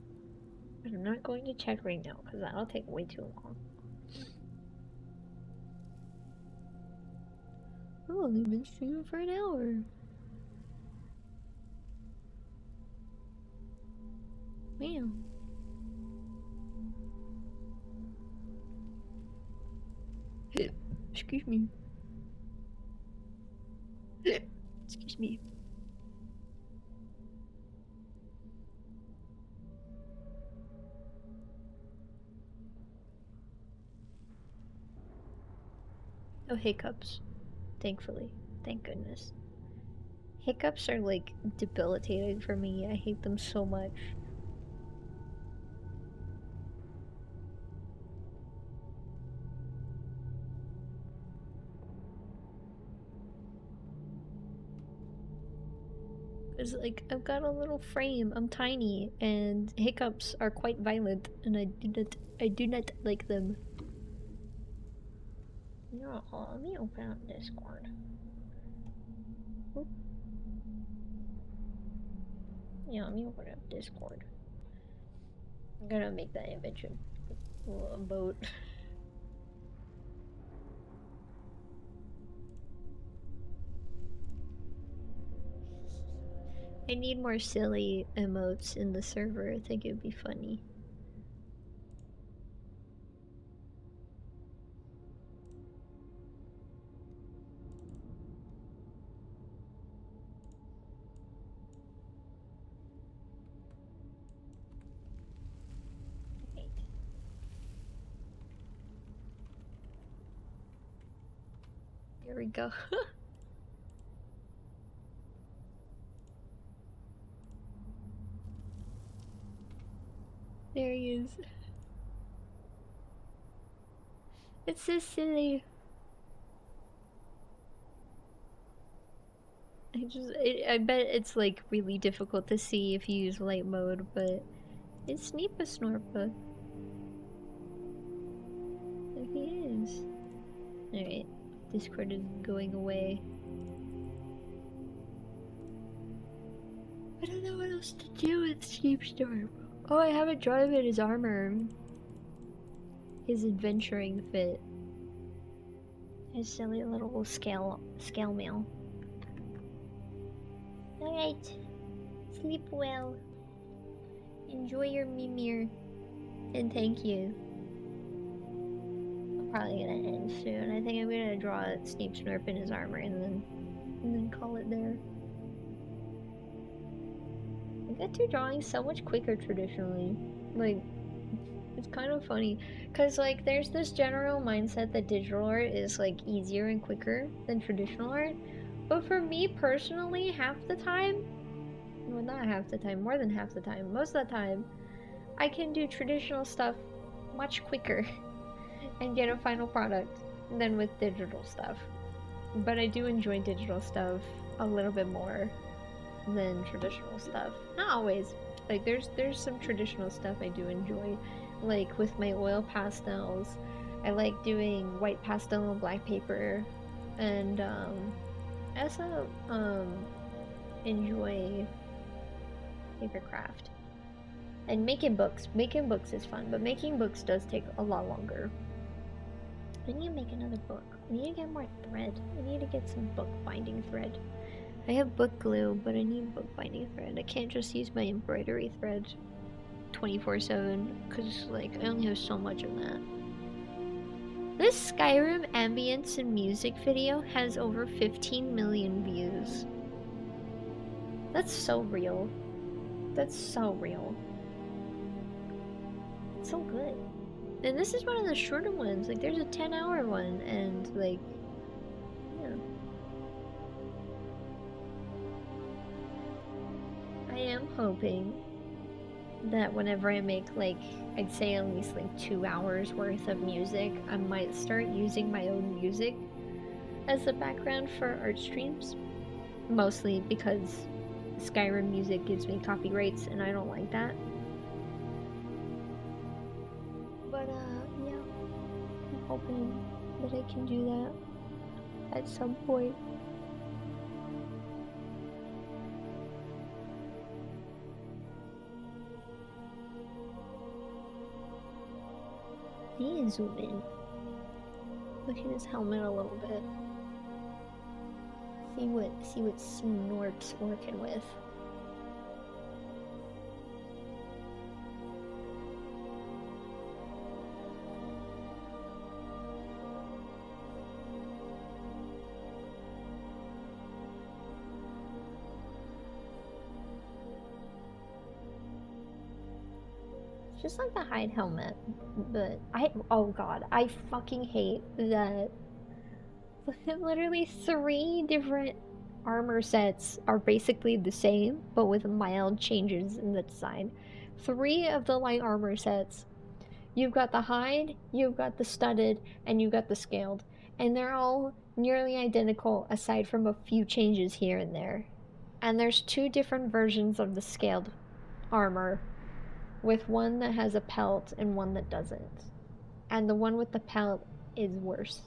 But I'm not going to check right now because that'll take way too long. I've only been streaming for an hour. Man. Excuse me. Excuse me. Oh, hiccups. Thankfully. Thank goodness. Hiccups are like debilitating for me. I hate them so much. Cause like I've got a little frame, I'm tiny, and hiccups are quite violent, and I do not like them. No, let me open up Discord. Oop. Yeah, let me open up Discord. I'm gonna make that image a boat. I need more silly emotes in the server. I think it'd be funny. Right. There we go. There he is. It's so silly. I bet it's like really difficult to see if you use light mode, but it's Sneep Snorp. There he is. Alright, Discord is going away. I don't know what else to do with Sneep Snorp. Oh, I have a drawing of his armor. His adventuring fit. His silly little scale mail. Alright. Sleep well. Enjoy your mimir. And thank you. I'm probably gonna end soon. I think I'm gonna draw Sneep Snorp in his armor and then call it there. I get to drawing so much quicker traditionally. Like, it's kind of funny. Because, like, there's this general mindset that digital art is, like, easier and quicker than traditional art. But for me personally, half the time, well, not half the time, more than half the time, most of the time, I can do traditional stuff much quicker and get a final product than with digital stuff. But I do enjoy digital stuff a little bit more than traditional stuff. Not always. Like there's some traditional stuff I do enjoy. Like with my oil pastels, I like doing white pastel on black paper, and I also enjoy paper craft. And making books. Making books is fun, but making books does take a lot longer. I need to make another book. I need to get more thread. I need to get some book binding thread. I have book glue, but I need book binding thread. I can't just use my embroidery thread 24/7 because like I only have so much of that. This Skyrim ambience and music video has over 15 million views. That's so real. That's so real. It's so good. And this is one of the shorter ones. Like there's a 10-hour one and like yeah. I am hoping that whenever I make like, I'd say at least like 2 hours worth of music, I might start using my own music as the background for art streams. Mostly because Skyrim music gives me copyrights and I don't like that. But yeah, I'm hoping that I can do that at some point. I need to zoom in. Look at his helmet a little bit. See what Snorp's working with. Just like the hide helmet, but oh god, I fucking hate that Literally 3 different armor sets are basically the same, but with mild changes in the design. 3 of the light armor sets. You've got the hide, you've got the studded, and you've got the scaled. And they're all nearly identical aside from a few changes here and there. And there's 2 different versions of the scaled armor, with one that has a pelt and one that doesn't. And the one with the pelt is worse.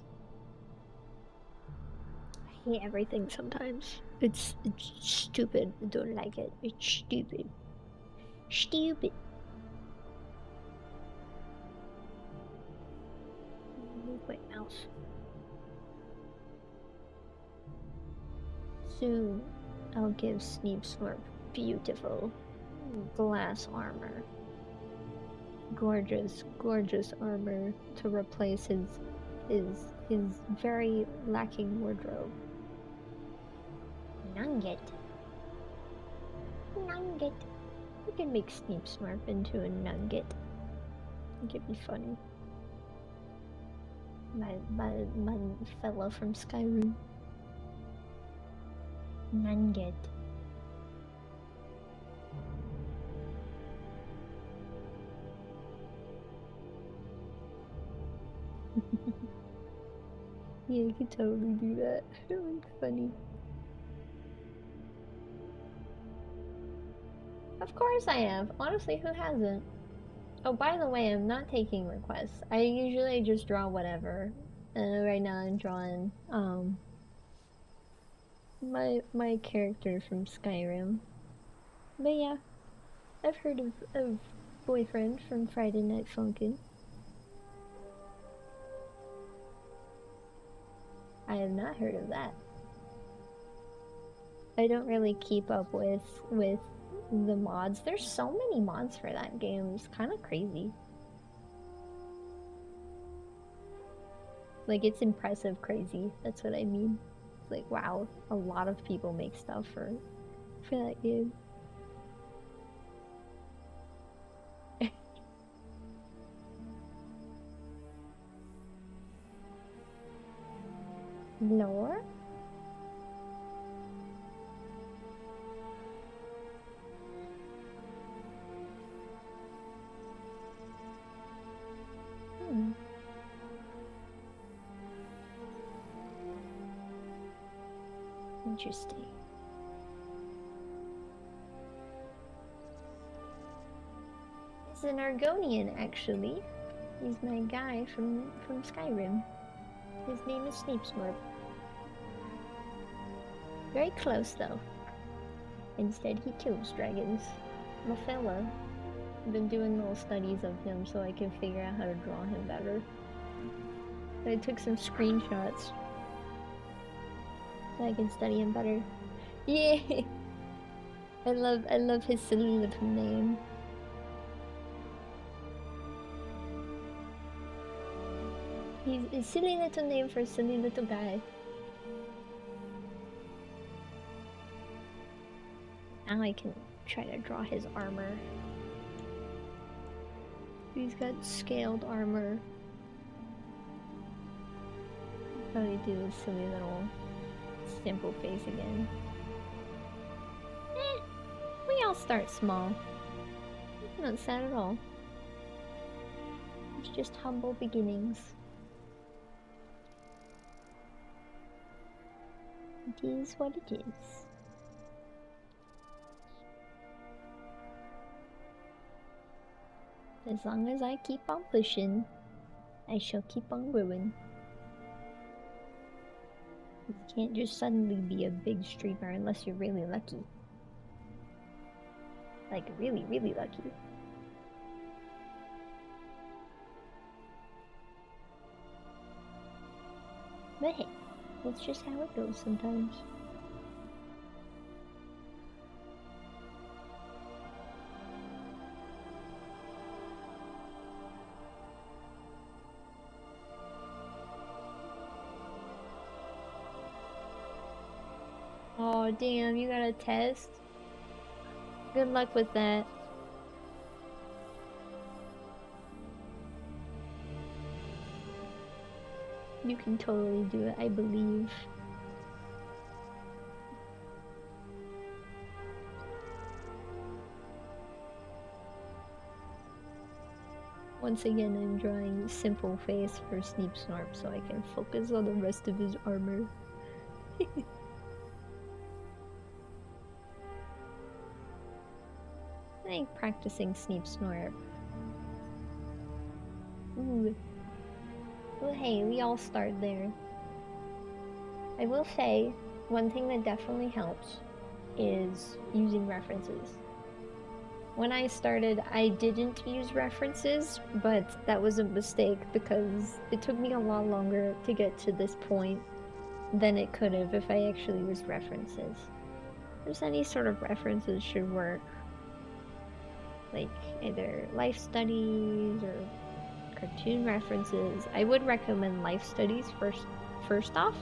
I hate everything sometimes. It's stupid. I don't like it. It's stupid. Stupid. Move my mouse. Soon, I'll give Sneep Snorp beautiful glass armor. Gorgeous, gorgeous armor to replace his very lacking wardrobe. Nugget. Nugget. We can make Sneep Snorp into a nugget. It could be funny. My fellow from SKYRIM. Nugget. Yeah, you could totally do that. It would be funny. Of course I have. Honestly, who hasn't? Oh, by the way, I'm not taking requests. I usually just draw whatever. Right now I'm drawing, my character from Skyrim. But yeah, I've heard of Boyfriend from Friday Night Funkin'. I have not heard of that. I don't really keep up with the mods. There's so many mods for that game. It's kind of crazy. Like, it's impressive crazy. That's what I mean. It's like, wow, a lot of people make stuff for that game. Lore? Interesting. He's an Argonian, actually. He's my guy from Skyrim. His name is Sneep Snorp. Very close, though. Instead, he kills dragons. My fella. I've been doing little studies of him so I can figure out how to draw him better. I took some screenshots so I can study him better. Yeah! I love his silly little name. He's a silly little name for a silly little guy. Now I can try to draw his armor. He's got scaled armor. Probably do a silly little simple face again. We all start small. It's not sad at all. It's just humble beginnings. It is what it is. As long as I keep on pushing, I shall keep on growing. You can't just suddenly be a big streamer unless you're really lucky. Like, really, really lucky. But hey, that's just how it goes sometimes. Oh damn, you got a test? Good luck with that. You can totally do it, I believe. Once again, I'm drawing simple face for Sneep Snorp so I can focus on the rest of his armor. I like practicing Sneep Snorp. Ooh. Well, hey, we all start there. I will say, one thing that definitely helps is using references. When I started, I didn't use references, but that was a mistake because it took me a lot longer to get to this point than it could have if I actually used references. Just any sort of references should work. Like either life studies or cartoon references. I would recommend life studies first off,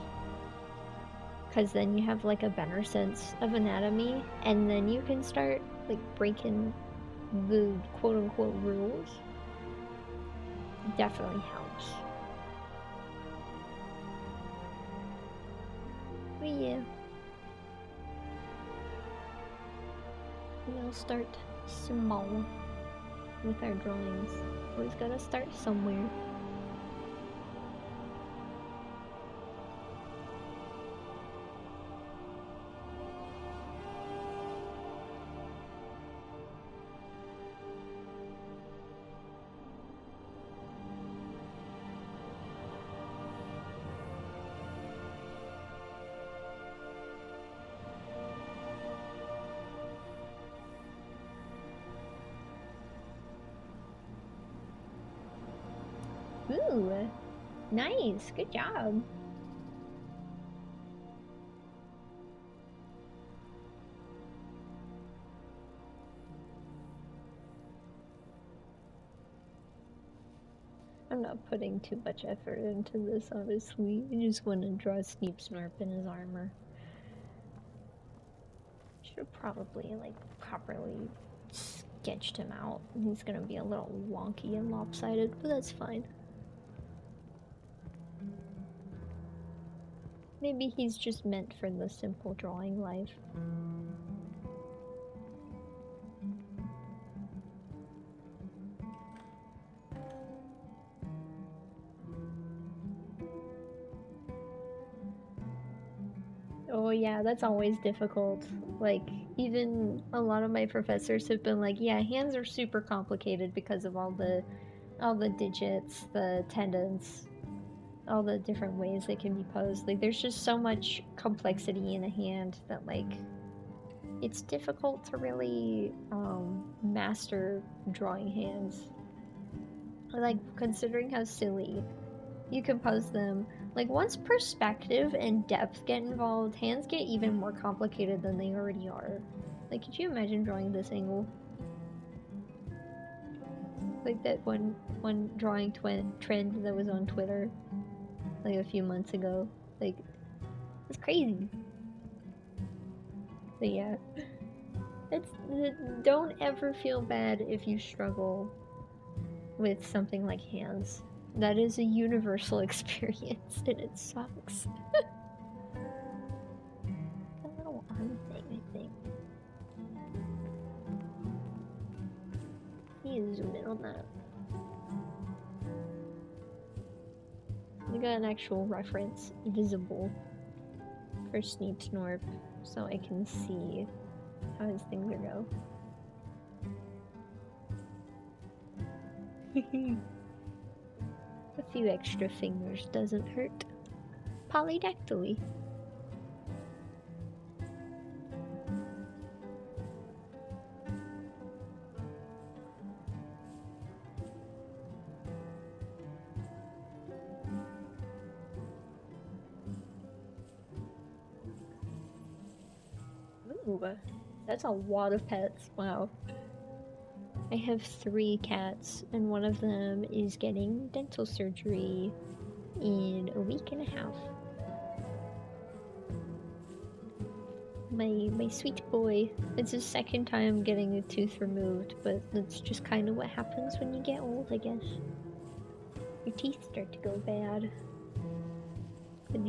because then you have like a better sense of anatomy, and then you can start like breaking the quote-unquote rules. It definitely helps. But yeah, we'll start small with our drawings. Always gotta start somewhere. Ooh, nice, good job. I'm not putting too much effort into this, obviously. I just want to draw Sneep Snorp in his armor. Should have probably, like, properly sketched him out. He's gonna be a little wonky and lopsided, but that's fine. Maybe he's just meant for the simple drawing life. Oh yeah, that's always difficult. Like, even a lot of my professors have been like, yeah, hands are super complicated because of all the digits, the tendons, all the different ways they can be posed. Like, there's just so much complexity in a hand that, like, it's difficult to really master drawing hands. Like, considering how silly you can pose them. Like, once perspective and depth get involved, hands get even more complicated than they already are. Like, could you imagine drawing this angle? Like that one drawing trend that was on Twitter like a few months ago. Like, it's crazy. But yeah, don't ever feel bad if you struggle with something like hands. That is a universal experience, and it sucks. A little arm thing, I think. You can zoom in on that. We got an actual reference visible for Sneep Snorp, so I can see how his things are go. A few extra fingers doesn't hurt. Polydactyly. Ooh, that's a lot of pets. Wow. I have 3 cats, and one of them is getting dental surgery in a week and a half. My sweet boy. It's his 2nd time getting a tooth removed, but that's just kind of what happens when you get old, I guess. Your teeth start to go bad. But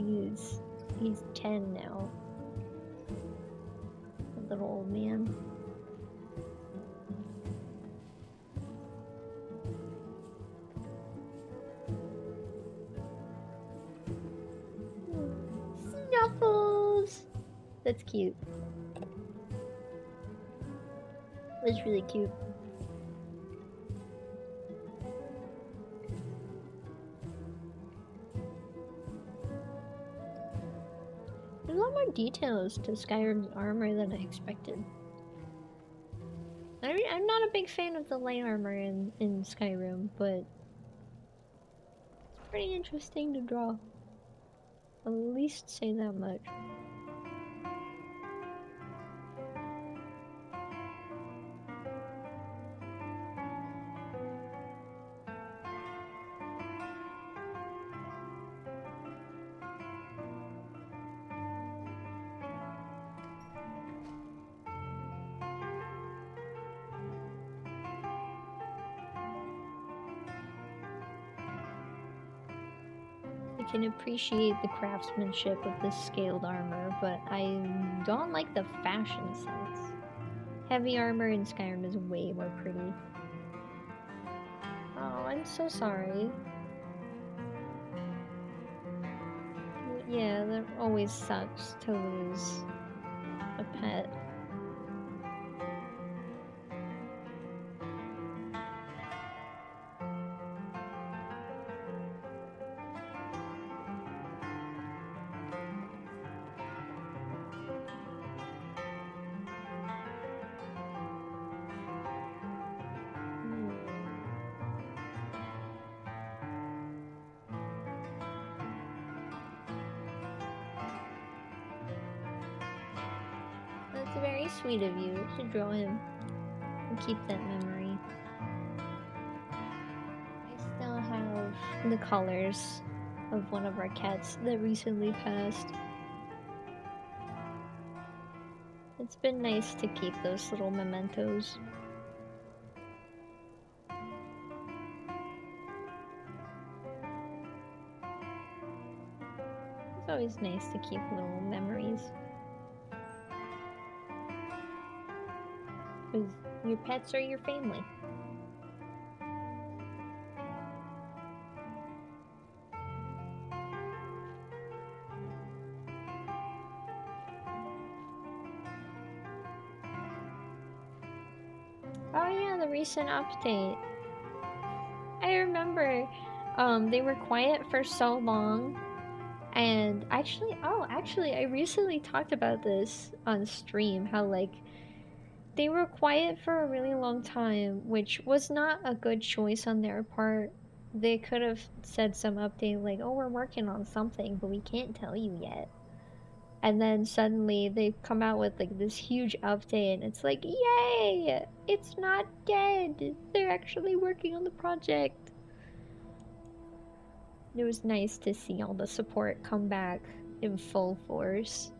he's 10 now. A little old man. Snuffles! That's cute. That's really cute. There's a lot more details to Skyrim's armor than I expected. I'm not a big fan of the light armor in Skyrim, but it's pretty interesting to draw. I'll at least say that much. I can appreciate the craftsmanship of this scaled armor, but I don't like the fashion sense. Heavy armor in Skyrim is way more pretty. Oh, I'm so sorry. Yeah, that always sucks to lose a pet. That's very sweet of you to draw him and keep that memory. I still have the colors of one of our cats that recently passed. It's been nice to keep those little mementos. It's always nice to keep little memories. Because your pets are your family. Oh yeah, the recent update. I remember they were quiet for so long, and actually I recently talked about this on stream, how like they were quiet for a really long time, which was not a good choice on their part. They could have said some update like, oh, we're working on something, but we can't tell you yet. And then suddenly they come out with like this huge update, and it's like, yay! It's not dead! They're actually working on the project. It was nice to see all the support come back in full force.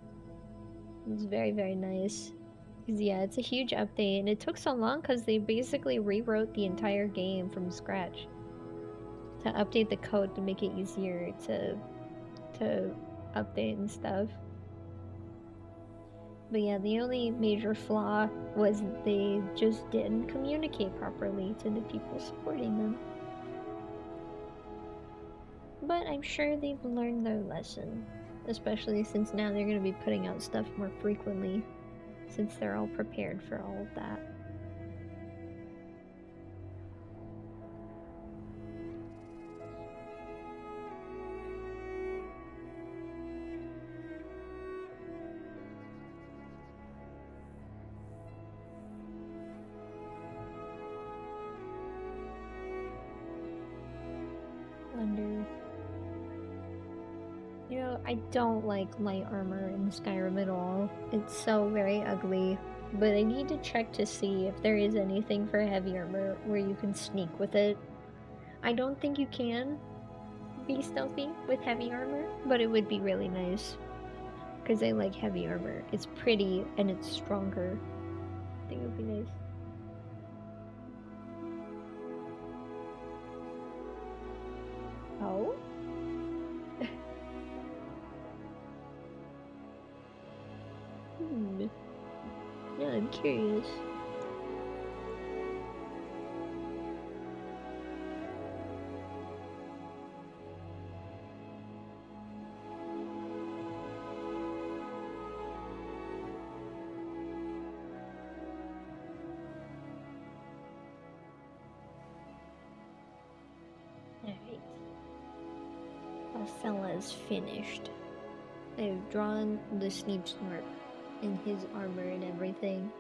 It was very, very nice. Yeah, it's a huge update, and it took so long because they basically rewrote the entire game from scratch to update the code to make it easier to update and stuff. But yeah, the only major flaw was they just didn't communicate properly to the people supporting them. But I'm sure they've learned their lesson, especially since now they're going to be putting out stuff more frequently, since they're all prepared for all of that. Wonder. You know, I don't like light armor in Skyrim at all. It's so very ugly. But I need to check to see if there is anything for heavy armor where you can sneak with it. I don't think you can be stealthy with heavy armor, but it would be really nice. Because I like heavy armor. It's pretty and it's stronger. I think it would be nice. Oh? I'm curious. Alright. Our fella is finished. I've drawn the Sneep Snorp in his armor and everything.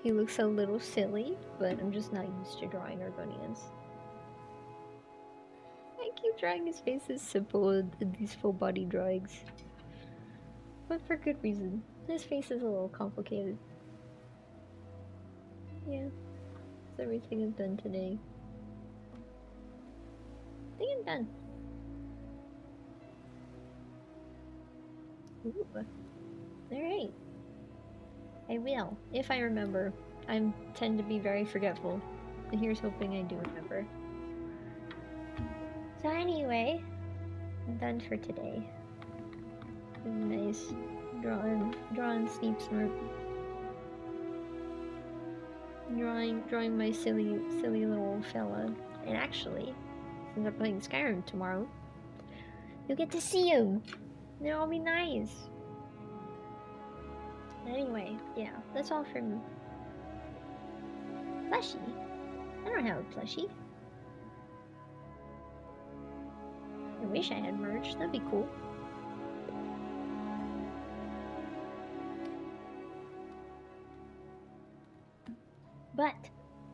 He looks a little silly, but I'm just not used to drawing Argonians. I keep drawing his face as simple in these full body drawings. But for good reason. His face is a little complicated. Yeah. That's everything I've done today. I think I'm done. Ooh. Alright. I will, if I remember. I tend to be very forgetful. And here's hoping I do remember. So anyway, I'm done for today. It was nice drawing Sneep Snorp. Drawing my silly little fella. And actually, since I'm playing Skyrim tomorrow, you'll get to see him. And it'll all be nice. Anyway, yeah, that's all from plushie. I don't have a plushie. I wish I had merch. That'd be cool. But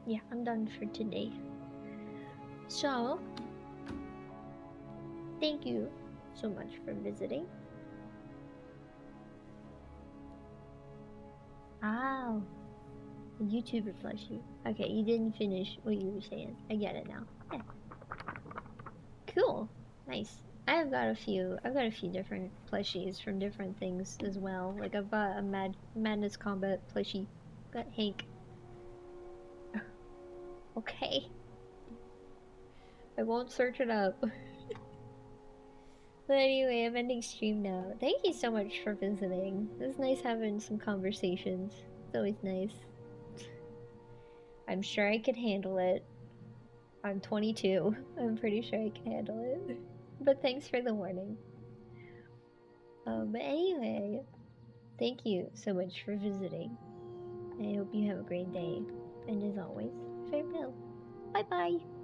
yeah, I'm done for today. So thank you so much for visiting. Oh, a YouTuber plushie. Okay, you didn't finish what you were saying. I get it now. Yeah. Cool. Nice. I've got a few different plushies from different things as well. Like I've got a Madness Combat plushie. Got Hank. Okay. I won't search it up. But anyway, I'm ending stream now. Thank you so much for visiting. It was nice having some conversations. It's always nice. I'm sure I could handle it. I'm 22. I'm pretty sure I can handle it. But thanks for the warning. But anyway, thank you so much for visiting. I hope you have a great day. And as always, farewell. Bye bye.